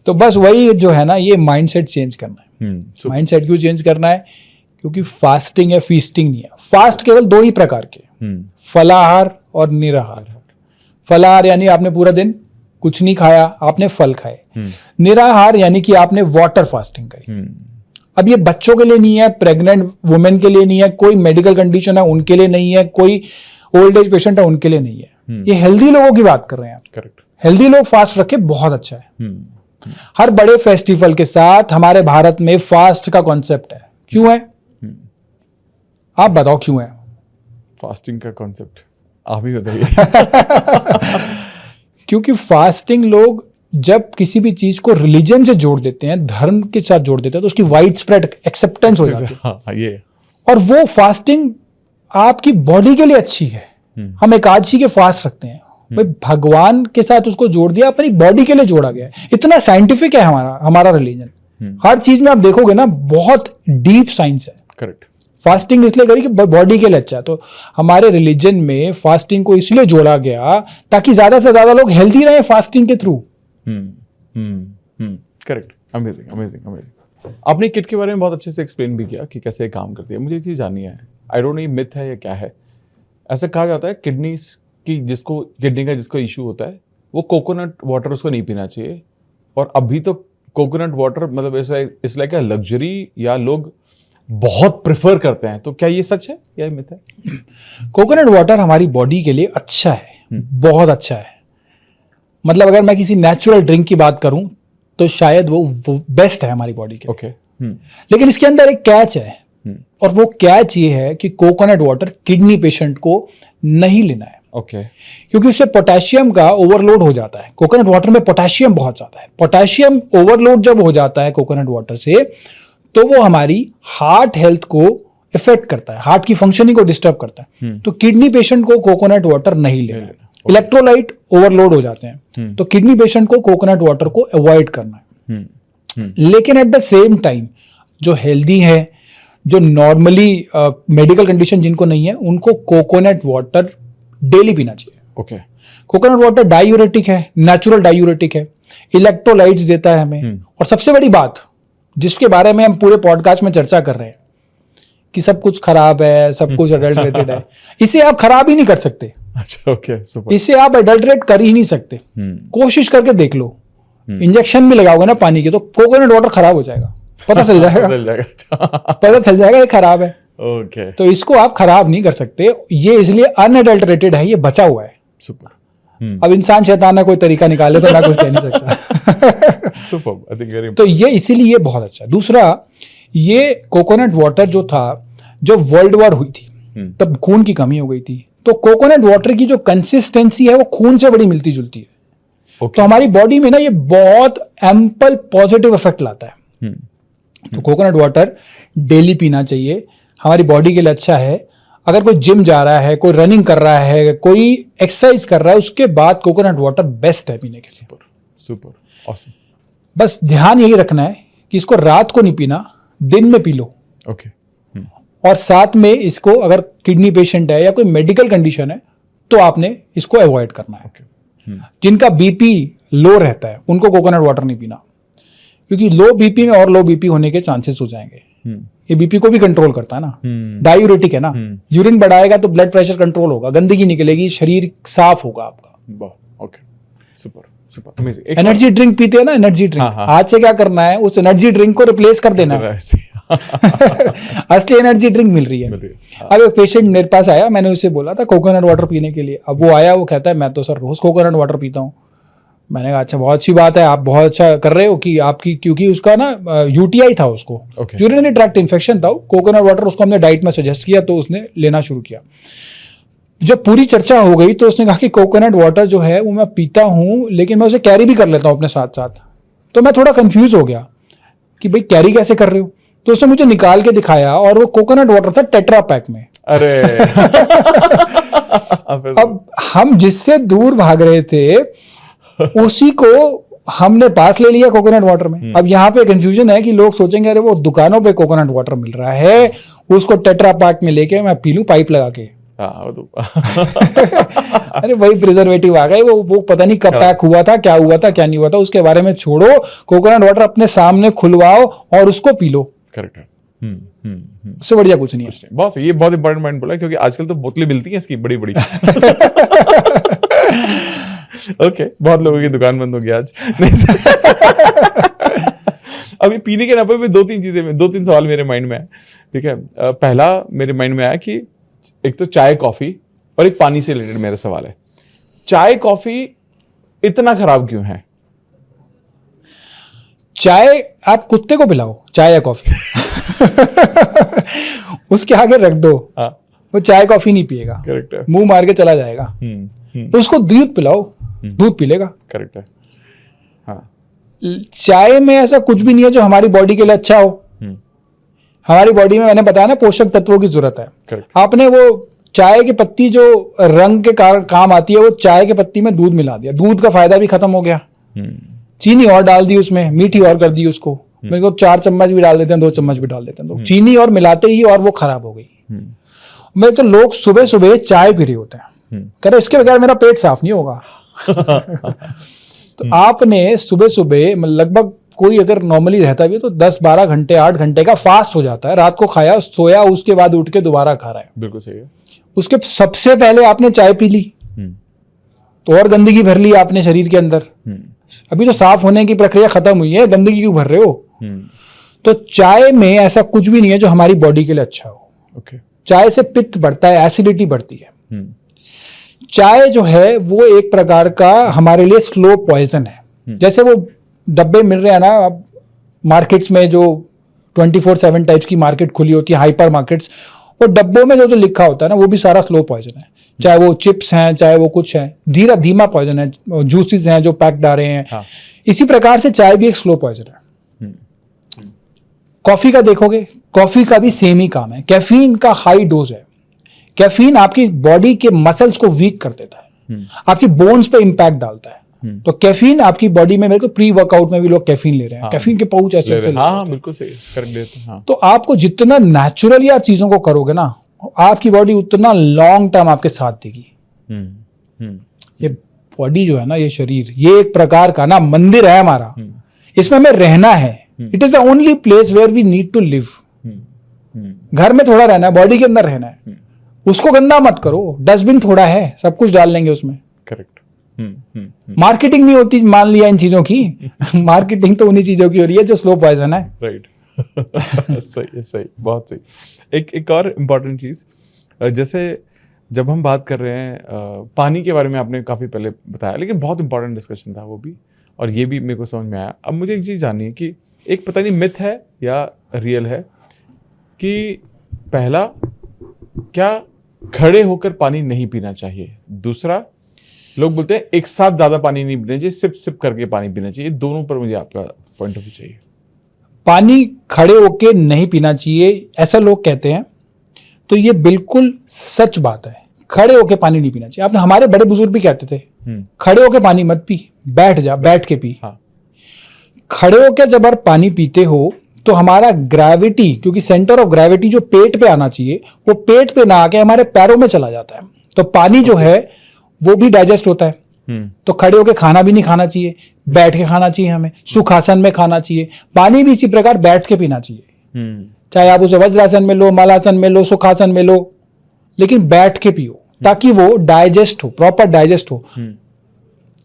तो बस वही जो है ना, ये माइंडसेट चेंज करना है। माइंडसेट क्यों चेंज करना है? क्योंकि फास्टिंग है, फीस्टिंग नहीं है। फास्ट केवल 2 ही प्रकार के, फलाहार और निराहार। फलाहार यानी आपने पूरा दिन कुछ नहीं खाया, आपने फल खाए। निराहार यानी कि आपने वाटर फास्टिंग करी। अब ये बच्चों के लिए नहीं है, प्रेग्नेंट वुमेन के लिए नहीं है, कोई मेडिकल कंडीशन है उनके लिए नहीं है, कोई ओल्ड एज पेशेंट है उनके लिए नहीं है। ये हेल्दी लोगों की बात कर रहे हैं। करेक्ट। हेल्दी लोग फास्ट रखे बहुत अच्छा है। हर बड़े फेस्टिवल के साथ हमारे भारत में फास्ट का कॉन्सेप्ट है। क्यों है? आप बताओ क्यों है फास्टिंग का कॉन्सेप्ट? आप ही बताइए। क्योंकि फास्टिंग लोग जब किसी भी चीज को रिलीजन से जोड़ देते हैं, धर्म के साथ जोड़ देते हैं, तो उसकी वाइड स्प्रेड एक्सेप्टेंस हो जाती है। हाँ, ये। और वो फास्टिंग आपकी बॉडी के लिए अच्छी है। हम एकादशी के फास्ट रखते हैं, भाई भगवान के साथ उसको जोड़ दिया, अपनी बॉडी के लिए जोड़ा गया है। इतना साइंटिफिक है हमारा रिलीजन। हर चीज में आप देखोगे ना, बहुत डीप साइंस है। करेक्ट। फास्टिंग इसलिए करी कि बॉडी के लिए अच्छा है। तो हमारे रिलीजन में फास्टिंग को इसलिए जोड़ा गया ताकि ज्यादा से ज्यादा लोग हेल्दी रहे फास्टिंग के through. Correct. Amazing amazing amazing. आपने किट के बारे में बहुत अच्छे से एक्सप्लेन भी किया कि कैसे काम करती है। मुझे एक चीज जाननी है, आई डोंट नो ये मिथ है या क्या है। ऐसा कहा जाता है किडनी का जिसको इशू होता है, वो कोकोनट वाटर उसको नहीं पीना चाहिए। और अभी तो कोकोनट वाटर मतलब इट्स लाइक अ लग्जरी, या लोग बहुत प्रेफर करते हैं। तो क्या ये सच है या मिथ है? कोकोनट वाटर हमारी बॉडी के लिए अच्छा है, बहुत अच्छा है। मतलब अगर मैं किसी नेचुरल ड्रिंक की बात करूं तो शायद वो बेस्ट है हमारी बॉडी के लिए। ओके। लेकिन इसके अंदर एक कैच है, और वो कैच ये है कि कोकोनट वाटर किडनी पेशेंट को नहीं लेना है। ओके। क्योंकि उससे पोटेशियम का ओवरलोड हो जाता है। कोकोनट वाटर में पोटेशियम बहुत ज्यादा है। पोटेशियम ओवरलोड जब हो जाता है कोकोनट वाटर से, तो वो हमारी हार्ट हेल्थ को इफेक्ट करता है, हार्ट की फंक्शनिंग को डिस्टर्ब करता है। तो किडनी पेशेंट को कोकोनट वाटर नहीं लेना है। इलेक्ट्रोलाइट ओवरलोड हो जाते हैं, तो किडनी पेशेंट को कोकोनट वाटर को अवॉइड करना है। लेकिन एट द सेम टाइम जो हेल्दी है, जो नॉर्मली मेडिकल कंडीशन जिनको नहीं है, उनको कोकोनट वाटर डेली पीना चाहिए। ओके। कोकोनट वाटर डायूरेटिक है, नेचुरल डायूरेटिक है, इलेक्ट्रोलाइट्स देता है हमें। और सबसे बड़ी बात जिसके बारे में हम पूरे पॉडकास्ट में चर्चा कर रहे हैं कि सब कुछ खराब है, सब कुछ अडल्टरेटेड है, इसे आप खराब ही नहीं कर सकते। अच्छा, ओके, सुपर। इसे आप अडल्टरेट कर ही नहीं सकते। कोशिश करके देख लो, इंजेक्शन भी लगाओगे ना पानी के तो कोकोनट वाटर खराब हो जाएगा, पता चल जाएगा। चल जाएगा। पता चल जाएगा ये खराब है। ओके, तो इसको आप खराब नहीं कर सकते, ये इसलिए अनअडल्टरेटेड है, ये बचा हुआ है। सुपर। अब इंसान शैतान है, कोई तरीका निकाले तो मैं कुछ कह नहीं सकता। Super, I think very. तो ये इसीलिए ये बहुत अच्छा। दूसरा, ये कोकोनट वाटर जो था, जब वर्ल्ड वॉर हुई थी तब खून की कमी हो गई थी, तो कोकोनट वाटर की जो कंसिस्टेंसी है वो खून से बड़ी मिलती जुलती है। Okay. तो हमारी बॉडी में ना ये बहुत एम्पल पॉजिटिव इफेक्ट लाता है। तो कोकोनट वाटर डेली पीना चाहिए, हमारी बॉडी के लिए अच्छा है। अगर कोई जिम जा रहा है, कोई रनिंग कर रहा है, कोई एक्सरसाइज कर रहा है, उसके बाद कोकोनट वाटर बेस्ट है पीने के लिए। Super, super, awesome. बस ध्यान यही रखना है कि इसको रात को नहीं पीना, दिन में पी लो। ओके। और साथ में इसको, अगर किडनी पेशेंट है या कोई मेडिकल कंडीशन है तो आपने इसको अवॉइड करना है। जिनका बीपी लो रहता है उनको कोकोनट वाटर नहीं पीना, क्योंकि लो बीपी में और लो बीपी होने के चांसेस हो जाएंगे। ये बीपी को भी कंट्रोल करता है ना, डायूरेटिक है ना, यूरिन बढ़ाएगा तो ब्लड प्रेशर कंट्रोल होगा, गंदगी निकलेगी, शरीर साफ होगा आपका। Okay, super, super. Energy drink पीते हैं ना, एनर्जी ड्रिंक, आज से क्या करना है, उस एनर्जी ड्रिंक को रिप्लेस कर देना है। असली एनर्जी ड्रिंक मिल रही है। अब एक पेशेंट मेरे पास आया, मैंने उसे बोला था कोकोनट वाटर पीने के लिए। अब वो आया, वो कहता है मैं तो सर रोज कोकोनट वाटर पीता हूँ। मैंने कहा अच्छा, बहुत अच्छी बात है, आप बहुत अच्छा कर रहे हो कि आपकी, क्योंकि उसका ना यूटीआई था, उसको यूरिनरी ट्रैक्ट इन्फेक्शन था। कोकोनट वाटर उसको हमने डाइट में सजेस्ट किया तो उसने लेना शुरू किया। जब पूरी चर्चा हो गई तो उसने कहा कि कोकोनट वाटर जो है वो मैं पीता हूँ, लेकिन मैं उसे कैरी भी कर लेता हूँ अपने साथ साथ। तो मैं थोड़ा कंफ्यूज हो गया कि भाई कैरी कैसे कर रहे हो, तो उसने मुझे निकाल के दिखाया और वो कोकोनट वाटर था टेट्रा पैक में। अरे अब हम जिससे दूर भाग रहे थे उसी को हमने पास ले लिया कोकोनट वाटर में। अब यहाँ पे कंफ्यूजन है कि लोग सोचेंगे अरे वो दुकानों पे कोकोनट वाटर मिल रहा है, उसको टेट्रा पैक में लेके मैं पी लूं पाइप लगा के। अरे वही प्रिजर्वेटिव आ गए, वो पता नहीं कब पैक हुआ था, क्या हुआ था, क्या नहीं हुआ था, उसके बारे में छोड़ो। कोकोनट वाटर अपने सामने खुलवाओ और उसको पी लो। करेक्ट है। उससे बढ़िया कुछ नहीं है। बहुत ये बहुत इंपॉर्टेंट पॉइंट बोला, क्योंकि आजकल तो बोतलें मिलती हैं इसकी बड़ी बड़ी। ओके, बहुत लोगों की दुकान बंद हो गई आज। अभी पीने के नाम पे दो तीन सवाल मेरे माइंड में है। ठीक है, पहला मेरे माइंड में आया कि एक तो चाय कॉफी और एक पानी से रिलेटेड मेरा सवाल है। चाय कॉफी इतना खराब क्यों है? चाय आप कुत्ते को पिलाओ, चाय या कॉफी उसके आगे रख दो, वो चाय कॉफी नहीं पिएगा, करेक्ट है, मुंह मार के चला जाएगा। उसको दूध पिलाओ, दूध पी लेगा। करेक्ट है। हाँ, चाय में ऐसा कुछ भी नहीं है जो हमारी बॉडी के लिए अच्छा हो। हमारी बॉडी में, मैंने बताया ना, पोषक तत्वों की जरूरत है। करेक्ट। आपने वो चाय की पत्ती जो रंग के काम आती है, वो चाय की पत्ती में दूध मिला दिया, दूध का फायदा भी खत्म हो गया। चीनी और डाल दी उसमें, मीठी और कर दी उसको। मेरे को 4 चम्मच भी डाल देते हैं, 2 चम्मच भी डाल देते हैं, तो चीनी और मिलाते ही और वो खराब हो गई। मेरे तो लोग सुबह सुबह चाय पी रहे होते हैं, कह रहे इसके बगैर मेरा पेट साफ नहीं होगा। तो आपने सुबह सुबह लगभग, कोई अगर नॉर्मली रहता भी है तो 10-12 घंटे 8 घंटे का फास्ट हो जाता है। रात को खाया, सोया, उसके बाद उठ के दोबारा खा रहा है। बिल्कुल सही है। उसके सबसे पहले आपने चाय पी ली तो और गंदगी भर ली आपने शरीर के अंदर। अभी तो साफ होने की प्रक्रिया खत्म हुई है, गंदगी क्यों भर रहे हो? तो चाय में ऐसा कुछ भी नहीं है जो हमारी बॉडी के लिए अच्छा हो। ओके। चाय से पित्त बढ़ता है, एसिडिटी बढ़ती है। चाय जो है वो एक प्रकार का हमारे लिए स्लो पॉइजन है। जैसे वो डब्बे मिल रहे हैं ना अब मार्केट्स में, जो 24/7 टाइप्स की मार्केट खुली होती है, हाइपर मार्केट्स, वो डब्बों में जो लिखा होता है ना, वो भी सारा स्लो पॉइजन है। चाहे वो चिप्स हैं, चाहे वो कुछ है, धीमा पॉइजन है, जूसेस हैं जो पैक्ड आ रहे हैं। हाँ। इसी प्रकार से चाय भी एक स्लो पॉइजन है। कॉफी का देखोगे, कॉफी का भी सेम ही काम है। कैफीन का हाई डोज है। कैफीन आपकी बॉडी के मसल्स को वीक कर देता है, आपकी बोन्स पे इंपैक्ट डालता है। तो कैफीन आपकी बॉडी में, मेरे को प्री वर्कआउट में भी लोग कैफीन ले रहे हैं। हाँ, कैफीन के पाउच ऐसे ऐसे हाँ, बिल्कुल सही, करेक्ट लेते हैं। हाँ। तो आपको जितना नेचुरली आप चीजों को करोगे ना, आपकी बॉडी उतना लॉन्ग टर्म आपके साथ देगी। ये बॉडी जो है ना, ये शरीर, ये एक प्रकार का ना मंदिर है हमारा। इसमें हमें रहना है, it is the only place where we need to live. घर में थोड़ा रहना है, बॉडी के अंदर रहना है, उसको गंदा मत करो। डस्टबिन थोड़ा है, सब कुछ डाल लेंगे उसमें। करेक्ट। मार्केटिंग नहीं होती मान लिया इन चीजों की। मार्केटिंग तो उन्हीं चीजों की हो रही है जो स्लो पॉइजन है। राइट। सही है, सही, बहुत सही। एक और इम्पॉर्टेंट चीज, जैसे जब हम बात कर रहे हैं पानी के बारे में, आपने काफ़ी पहले बताया, लेकिन बहुत इंपॉर्टेंट डिस्कशन था वो भी, और ये भी मेरे को समझ में आया। अब मुझे एक चीज़ जाननी है कि एक पता नहीं मिथ है या रियल है कि पहला, क्या खड़े होकर पानी नहीं पीना चाहिए? दूसरा, लोग बोलते हैं एक साथ ज़्यादा पानी नहीं पीना चाहिए, सिप सिप करके पानी पीना चाहिए। दोनों पर मुझे आपका पॉइंट ऑफ व्यू चाहिए। पानी खड़े होके नहीं पीना चाहिए ऐसा लोग कहते हैं, तो ये बिल्कुल सच बात है। खड़े होके पानी नहीं पीना चाहिए। आपने, हमारे बड़े बुजुर्ग भी कहते थे खड़े होके पानी मत पी, बैठ जा, बैठ के पी। हाँ। खड़े होके जब आप पानी पीते हो तो हमारा ग्रेविटी, क्योंकि सेंटर ऑफ ग्रेविटी जो पेट पे आना चाहिए वो पेट पे ना आके हमारे पैरों में चला जाता है, तो पानी जो है वो भी डाइजेस्ट होता है। तो खड़े होके खाना भी नहीं खाना चाहिए, बैठ के खाना चाहिए, हमें सुखासन में खाना चाहिए। पानी भी इसी प्रकार बैठ के पीना चाहिए, चाहे आप उसे वज्रासन में लो, मलासन में लो, सुखासन में लो, लेकिन बैठ के पियो ताकि वो डाइजेस्ट हो, प्रॉपर डाइजेस्ट हो।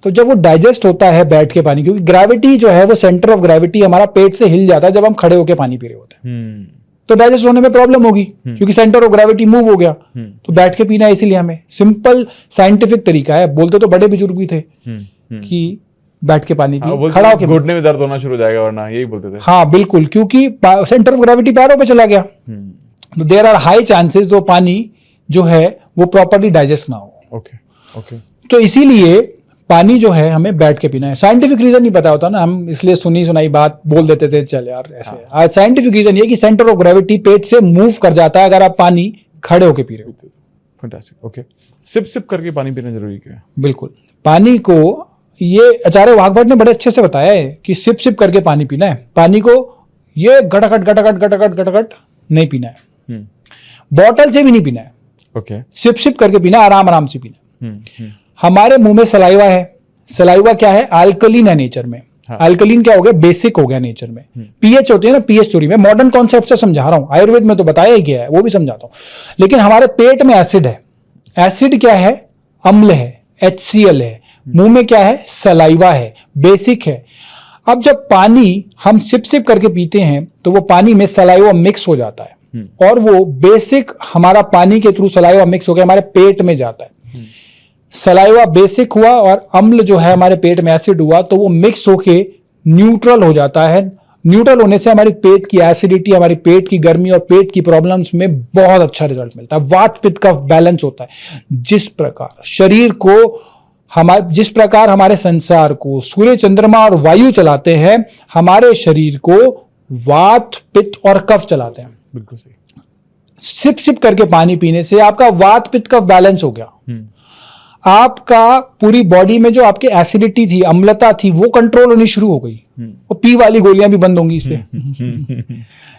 तो जब वो डाइजेस्ट होता है बैठ के पानी, क्योंकि ग्रेविटी जो है वो सेंटर ऑफ ग्रेविटी हमारा पेट से हिल जाता है जब हम खड़े होके पानी पी रहे होते हैं, तो डाइजेस्ट होने में प्रॉब्लम होगी क्योंकि सेंटर ऑफ ग्रेविटी मूव हो गया। तो बैठ के पीना है, इसीलिए हमें सिंपल साइंटिफिक तरीका है। बोलते तो बड़े बुजुर्ग भी थे कि बैठ के पानी पिए, खड़ा होके। घुटने में दर्द होना शुरू हो जाएगा वरना, यही बोलते थे। हाँ बिल्कुल, क्योंकि सेंटर ऑफ ग्रेविटी पैरों पे चला गया, तो देयर आर हाई चांसेस वो पानी जो है वो प्रॉपर्ली डाइजेस्ट ना हो। ओके। तो इसीलिए पानी जो है हमें बैठ के पीना है। साइंटिफिक रीजन नहीं पता होता ना, हम इसलिए सुनी सुनाई बात बोल देते थे, चल यार ऐसे। आज साइंटिफिक रीजन ये कि सेंटर ऑफ ग्रेविटी पेट से मूव कर जाता है अगर आप पानी खड़े होके पी रहे हो। फैंटास्टिक। ओके, सिप सिप करके पानी पीना जरूरी क्या है? बिल्कुल, पानी को ये आचार्य वाघभट ने बड़े अच्छे से बताया है कि सिप सिप करके पानी पीना है। पानी को ये गटगट गटगट गटगट गटगट नहीं पीना है, बॉटल से भी नहीं पीना है। ओके, सिप सिप करके पीना, आराम आराम से पीना। हमारे मुंह में सलाइवा है, सलाइवा क्या है? अल्कलीन है नेचर में। अल्कलीन क्या हो गया? बेसिक हो गया नेचर में। पीएच होती है ना, पीएच थ्योरी में, मॉडर्न कॉन्सेप्ट से समझा रहा हूं, आयुर्वेद में तो बताया ही गया है, वो भी समझाता हूं। लेकिन हमारे पेट में एसिड है। एसिड क्या है? अम्ल है, HCl है। मुंह में क्या है? सलाइवा है, बेसिक है। अब जब पानी हम सिप सिप करके पीते हैं तो वो पानी में सलाइवा मिक्स हो जाता है, और वो बेसिक हमारा पानी के थ्रू सलाइवा मिक्स होकर हमारे पेट में जाता है। सलाइवा बेसिक हुआ और अम्ल जो है हमारे पेट में एसिड हुआ, तो वो मिक्स होके न्यूट्रल हो जाता है। न्यूट्रल होने से हमारी पेट की एसिडिटी, हमारी पेट की गर्मी और पेट की प्रॉब्लम्स में बहुत अच्छा रिजल्ट मिलता है। वात पित्त कफ बैलेंस होता है। जिस प्रकार शरीर को जिस प्रकार हमारे संसार को सूर्य चंद्रमा और वायु चलाते हैं, हमारे शरीर को वात पित्त और कफ चलाते हैं। बिल्कुल सही। सिप सिप करके पानी पीने से आपका वात पित्त कफ बैलेंस हो गया। आपका पूरी बॉडी में जो आपकी एसिडिटी थी, अम्लता थी, वो कंट्रोल होनी शुरू हो गई, और पी वाली गोलियां भी बंद होंगी इससे।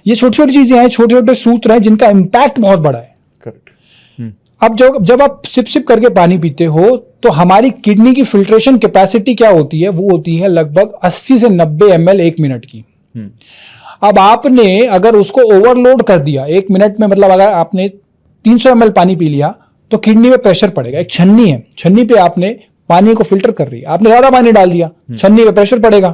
ये छोटी छोटी चीजें हैं, छोटे छोटे सूत्र हैं जिनका इंपैक्ट बहुत बड़ा है। करेक्ट। अब जब आप सिप सिप करके पानी पीते हो तो हमारी किडनी की फिल्ट्रेशन कैपेसिटी क्या होती है? वो होती है लगभग 80 से 90 ml 1 मिनट की। अब आपने अगर उसको ओवरलोड कर दिया 1 मिनट में, मतलब अगर आपने 300 ml पानी पी लिया तो किडनी में प्रेशर पड़ेगा। एक छन्नी है, छन्नी पे आपने पानी को फिल्टर कर रही है, आपने ज्यादा पानी डाल दिया, छन्नी पे प्रेशर पड़ेगा।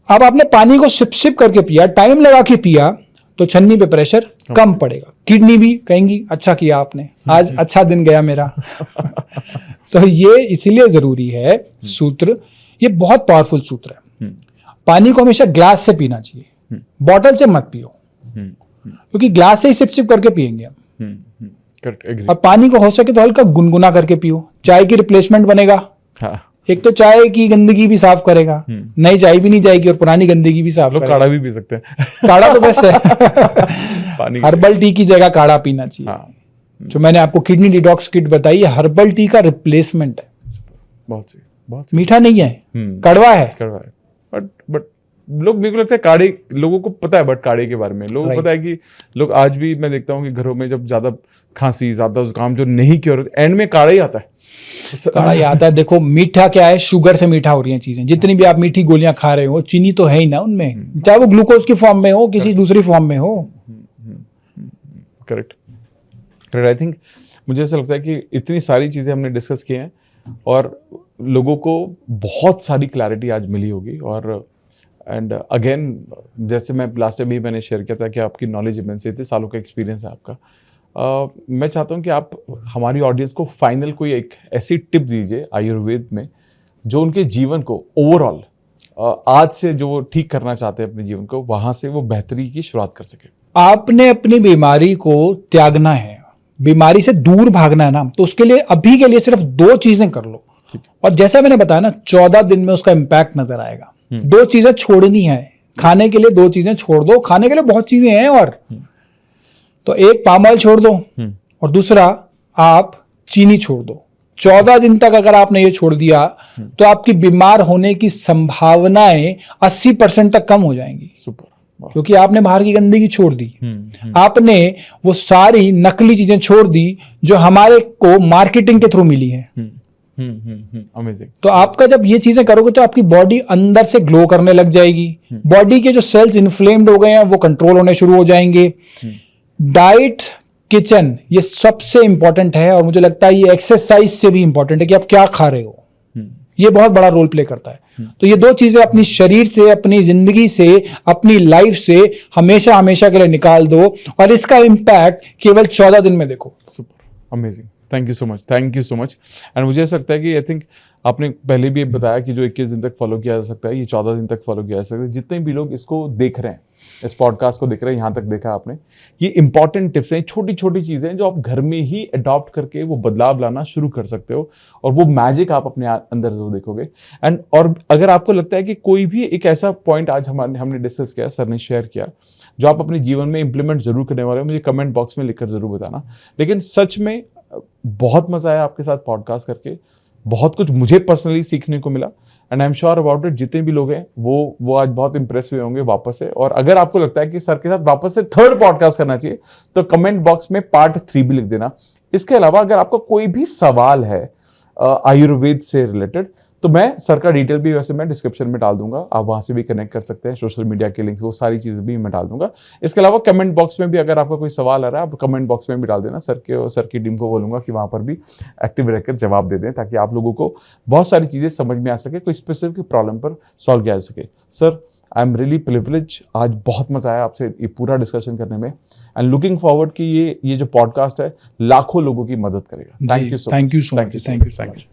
अब आपने पानी को सिप सिप करके पिया, टाइम लगा के पिया, तो छन्नी पे प्रेशर कम पड़ेगा। किडनी भी कहेंगी अच्छा किया आपने, आज अच्छा दिन गया मेरा। तो ये इसीलिए जरूरी है सूत्र, ये बहुत पावरफुल सूत्र है। पानी को हमेशा ग्लास से पीना चाहिए, बॉटल से मत पियो, क्योंकि ग्लास से ही सिप सिप करके पियेंगे हम। अब पानी को हो सके तो हल्का गुनगुना करके पियो, चाय की रिप्लेसमेंट बनेगा। हाँ। एक तो चाय की गंदगी भी साफ करेगा, नई चाय भी नहीं जाएगी और पुरानी गंदगी भी साफ करेगा। काढ़ा भी पी सकते हैं। काढ़ा तो बेस्ट है। पानी हर्बल टी की जगह काढ़ा पीना चाहिए। हाँ। जो मैंने आपको किडनी डिटॉक्स किट बताई है, हर्बल टी का रिप्लेसमेंट है। बहुत सही, बहुत सही। मीठा नहीं है, कड़वा है। कड़वा है, बट लोग, मेरे को लगता है काढ़े, लोगों को पता है, बट काढ़े के बारे में लोगों को पता है कि लोग आज भी, मैं देखता हूँ कि घरों में जब ज्यादा खांसी, ज्यादा जुकाम जो नहीं क्योर होते, एंड में काढ़ा ही आता है। काढ़ा ये आता है, देखो मीठा क्या है, शुगर से मीठा हो रही हैं चीजें, जितनी भी आप मीठी गोलियां खा रहे हो चीनी तो है ही ना उनमें, चाहे वो ग्लूकोज की फॉर्म में हो किसी दूसरी फॉर्म में हो। करेक्ट। आई थिंक मुझे ऐसा लगता है कि इतनी सारी चीज़ें हमने डिस्कस की हैं और लोगों को बहुत सारी क्लैरिटी आज मिली होगी। और एंड अगेन जैसे मैं लास्ट टाइम भी मैंने शेयर किया था कि आपकी नॉलेज इमेंस से इतने सालों का एक्सपीरियंस है आपका, मैं चाहता हूँ कि आप हमारी ऑडियंस को फाइनल कोई एक ऐसी टिप दीजिए आयुर्वेद में जो उनके जीवन को ओवरऑल आज से जो वो ठीक करना चाहते हैं अपने जीवन को, वहाँ से वो बेहतरी की शुरुआत कर सके। आपने अपनी बीमारी को त्यागना है, बीमारी से दूर भागना है ना, तो उसके लिए अभी के लिए सिर्फ 2 चीजें कर लो। और जैसा मैंने बताया ना 14 दिन में उसका इंपैक्ट नजर आएगा। 2 चीजें छोड़नी है, खाने के लिए 2 चीजें छोड़ दो, खाने के लिए बहुत चीजें हैं और तो एक पाम ऑयल छोड़ दो और दूसरा आप चीनी छोड़ दो। 14 दिन तक अगर आपने ये छोड़ दिया तो आपकी बीमार होने की संभावनाएं 80% तक कम हो जाएंगी। सुपर। क्योंकि आपने बाहर की गंदगी छोड़ दी, आपने वो सारी नकली चीजें छोड़ दी जो हमारे को मार्केटिंग के थ्रू मिली है। अमेजिंग। तो आपका जब ये चीजें करोगे तो आपकी बॉडी अंदर से ग्लो करने लग जाएगी, बॉडी के जो सेल्स इन्फ्लेम्ड हो गए हैं वो कंट्रोल होने शुरू हो जाएंगे। डाइट, किचन, ये सबसे इंपॉर्टेंट है और मुझे लगता है ये एक्सरसाइज से भी इंपॉर्टेंट है कि आप क्या खा रहे हो, ये बहुत बड़ा रोल प्ले करता है। तो ये 2 चीजें अपनी शरीर से, अपनी जिंदगी से, अपनी लाइफ से हमेशा हमेशा के लिए निकाल दो और इसका इंपैक्ट केवल 14 दिन में देखो। Super, amazing, thank you so much, thank you so much. And मुझे ऐसा लगता है कि आई थिंक आपने पहले भी बताया कि जो 21 दिन तक फॉलो किया जा सकता है, ये 14 दिन तक फॉलो किया जा सकता है। जितने भी लोग इसको देख रहे हैं, इस पॉडकास्ट को देख रहे हैं, यहाँ तक देखा आपने, ये इंपॉर्टेंट टिप्स हैं, छोटी छोटी चीज़ें हैं जो आप घर में ही अडॉप्ट करके वो बदलाव लाना शुरू कर सकते हो और वो मैजिक आप अपने अंदर जरूर देखोगे। एंड और अगर आपको लगता है कि कोई भी एक ऐसा पॉइंट आज हमने डिस्कस किया, सर ने शेयर किया, जो आप अपने जीवन में इंप्लीमेंट जरूर करने वाले हो, मुझे कमेंट बॉक्स में लिखकर जरूर बताना। लेकिन सच में बहुत मजा आया आपके साथ पॉडकास्ट करके, बहुत कुछ मुझे पर्सनली सीखने को मिला and I am sure about it जितने भी लोग हैं वो आज बहुत इंप्रेस हुए होंगे वापस से। और अगर आपको लगता है कि सर के साथ वापस से 3rd पॉडकास्ट करना चाहिए तो कमेंट बॉक्स में पार्ट 3 भी लिख देना। इसके अलावा अगर आपका कोई भी सवाल है आयुर्वेद से रिलेटेड तो मैं सर का डिटेल भी वैसे मैं डिस्क्रिप्शन में डाल दूंगा, आप वहां से भी कनेक्ट कर सकते हैं, सोशल मीडिया के लिंक्स, वो सारी चीज़ें भी मैं डाल दूंगा। इसके अलावा कमेंट बॉक्स में भी अगर आपका कोई सवाल आ रहा है आप कमेंट बॉक्स में भी डाल देना, सर की टीम को बोलूंगा कि वहां पर भी एक्टिव रहकर जवाब दे दें ताकि आप लोगों को बहुत सारी चीज़ें समझ में आ सके, कोई स्पेसिफिक प्रॉब्लम पर सॉल्व किया जा सके। Sir I am really privilege, आज बहुत मजा आया आपसे ये पूरा डिस्कशन करने में एंड लुकिंग फॉरवर्ड कि ये जो पॉडकास्ट है लाखों लोगों की मदद करेगा। Thank you so much. Thank you so much.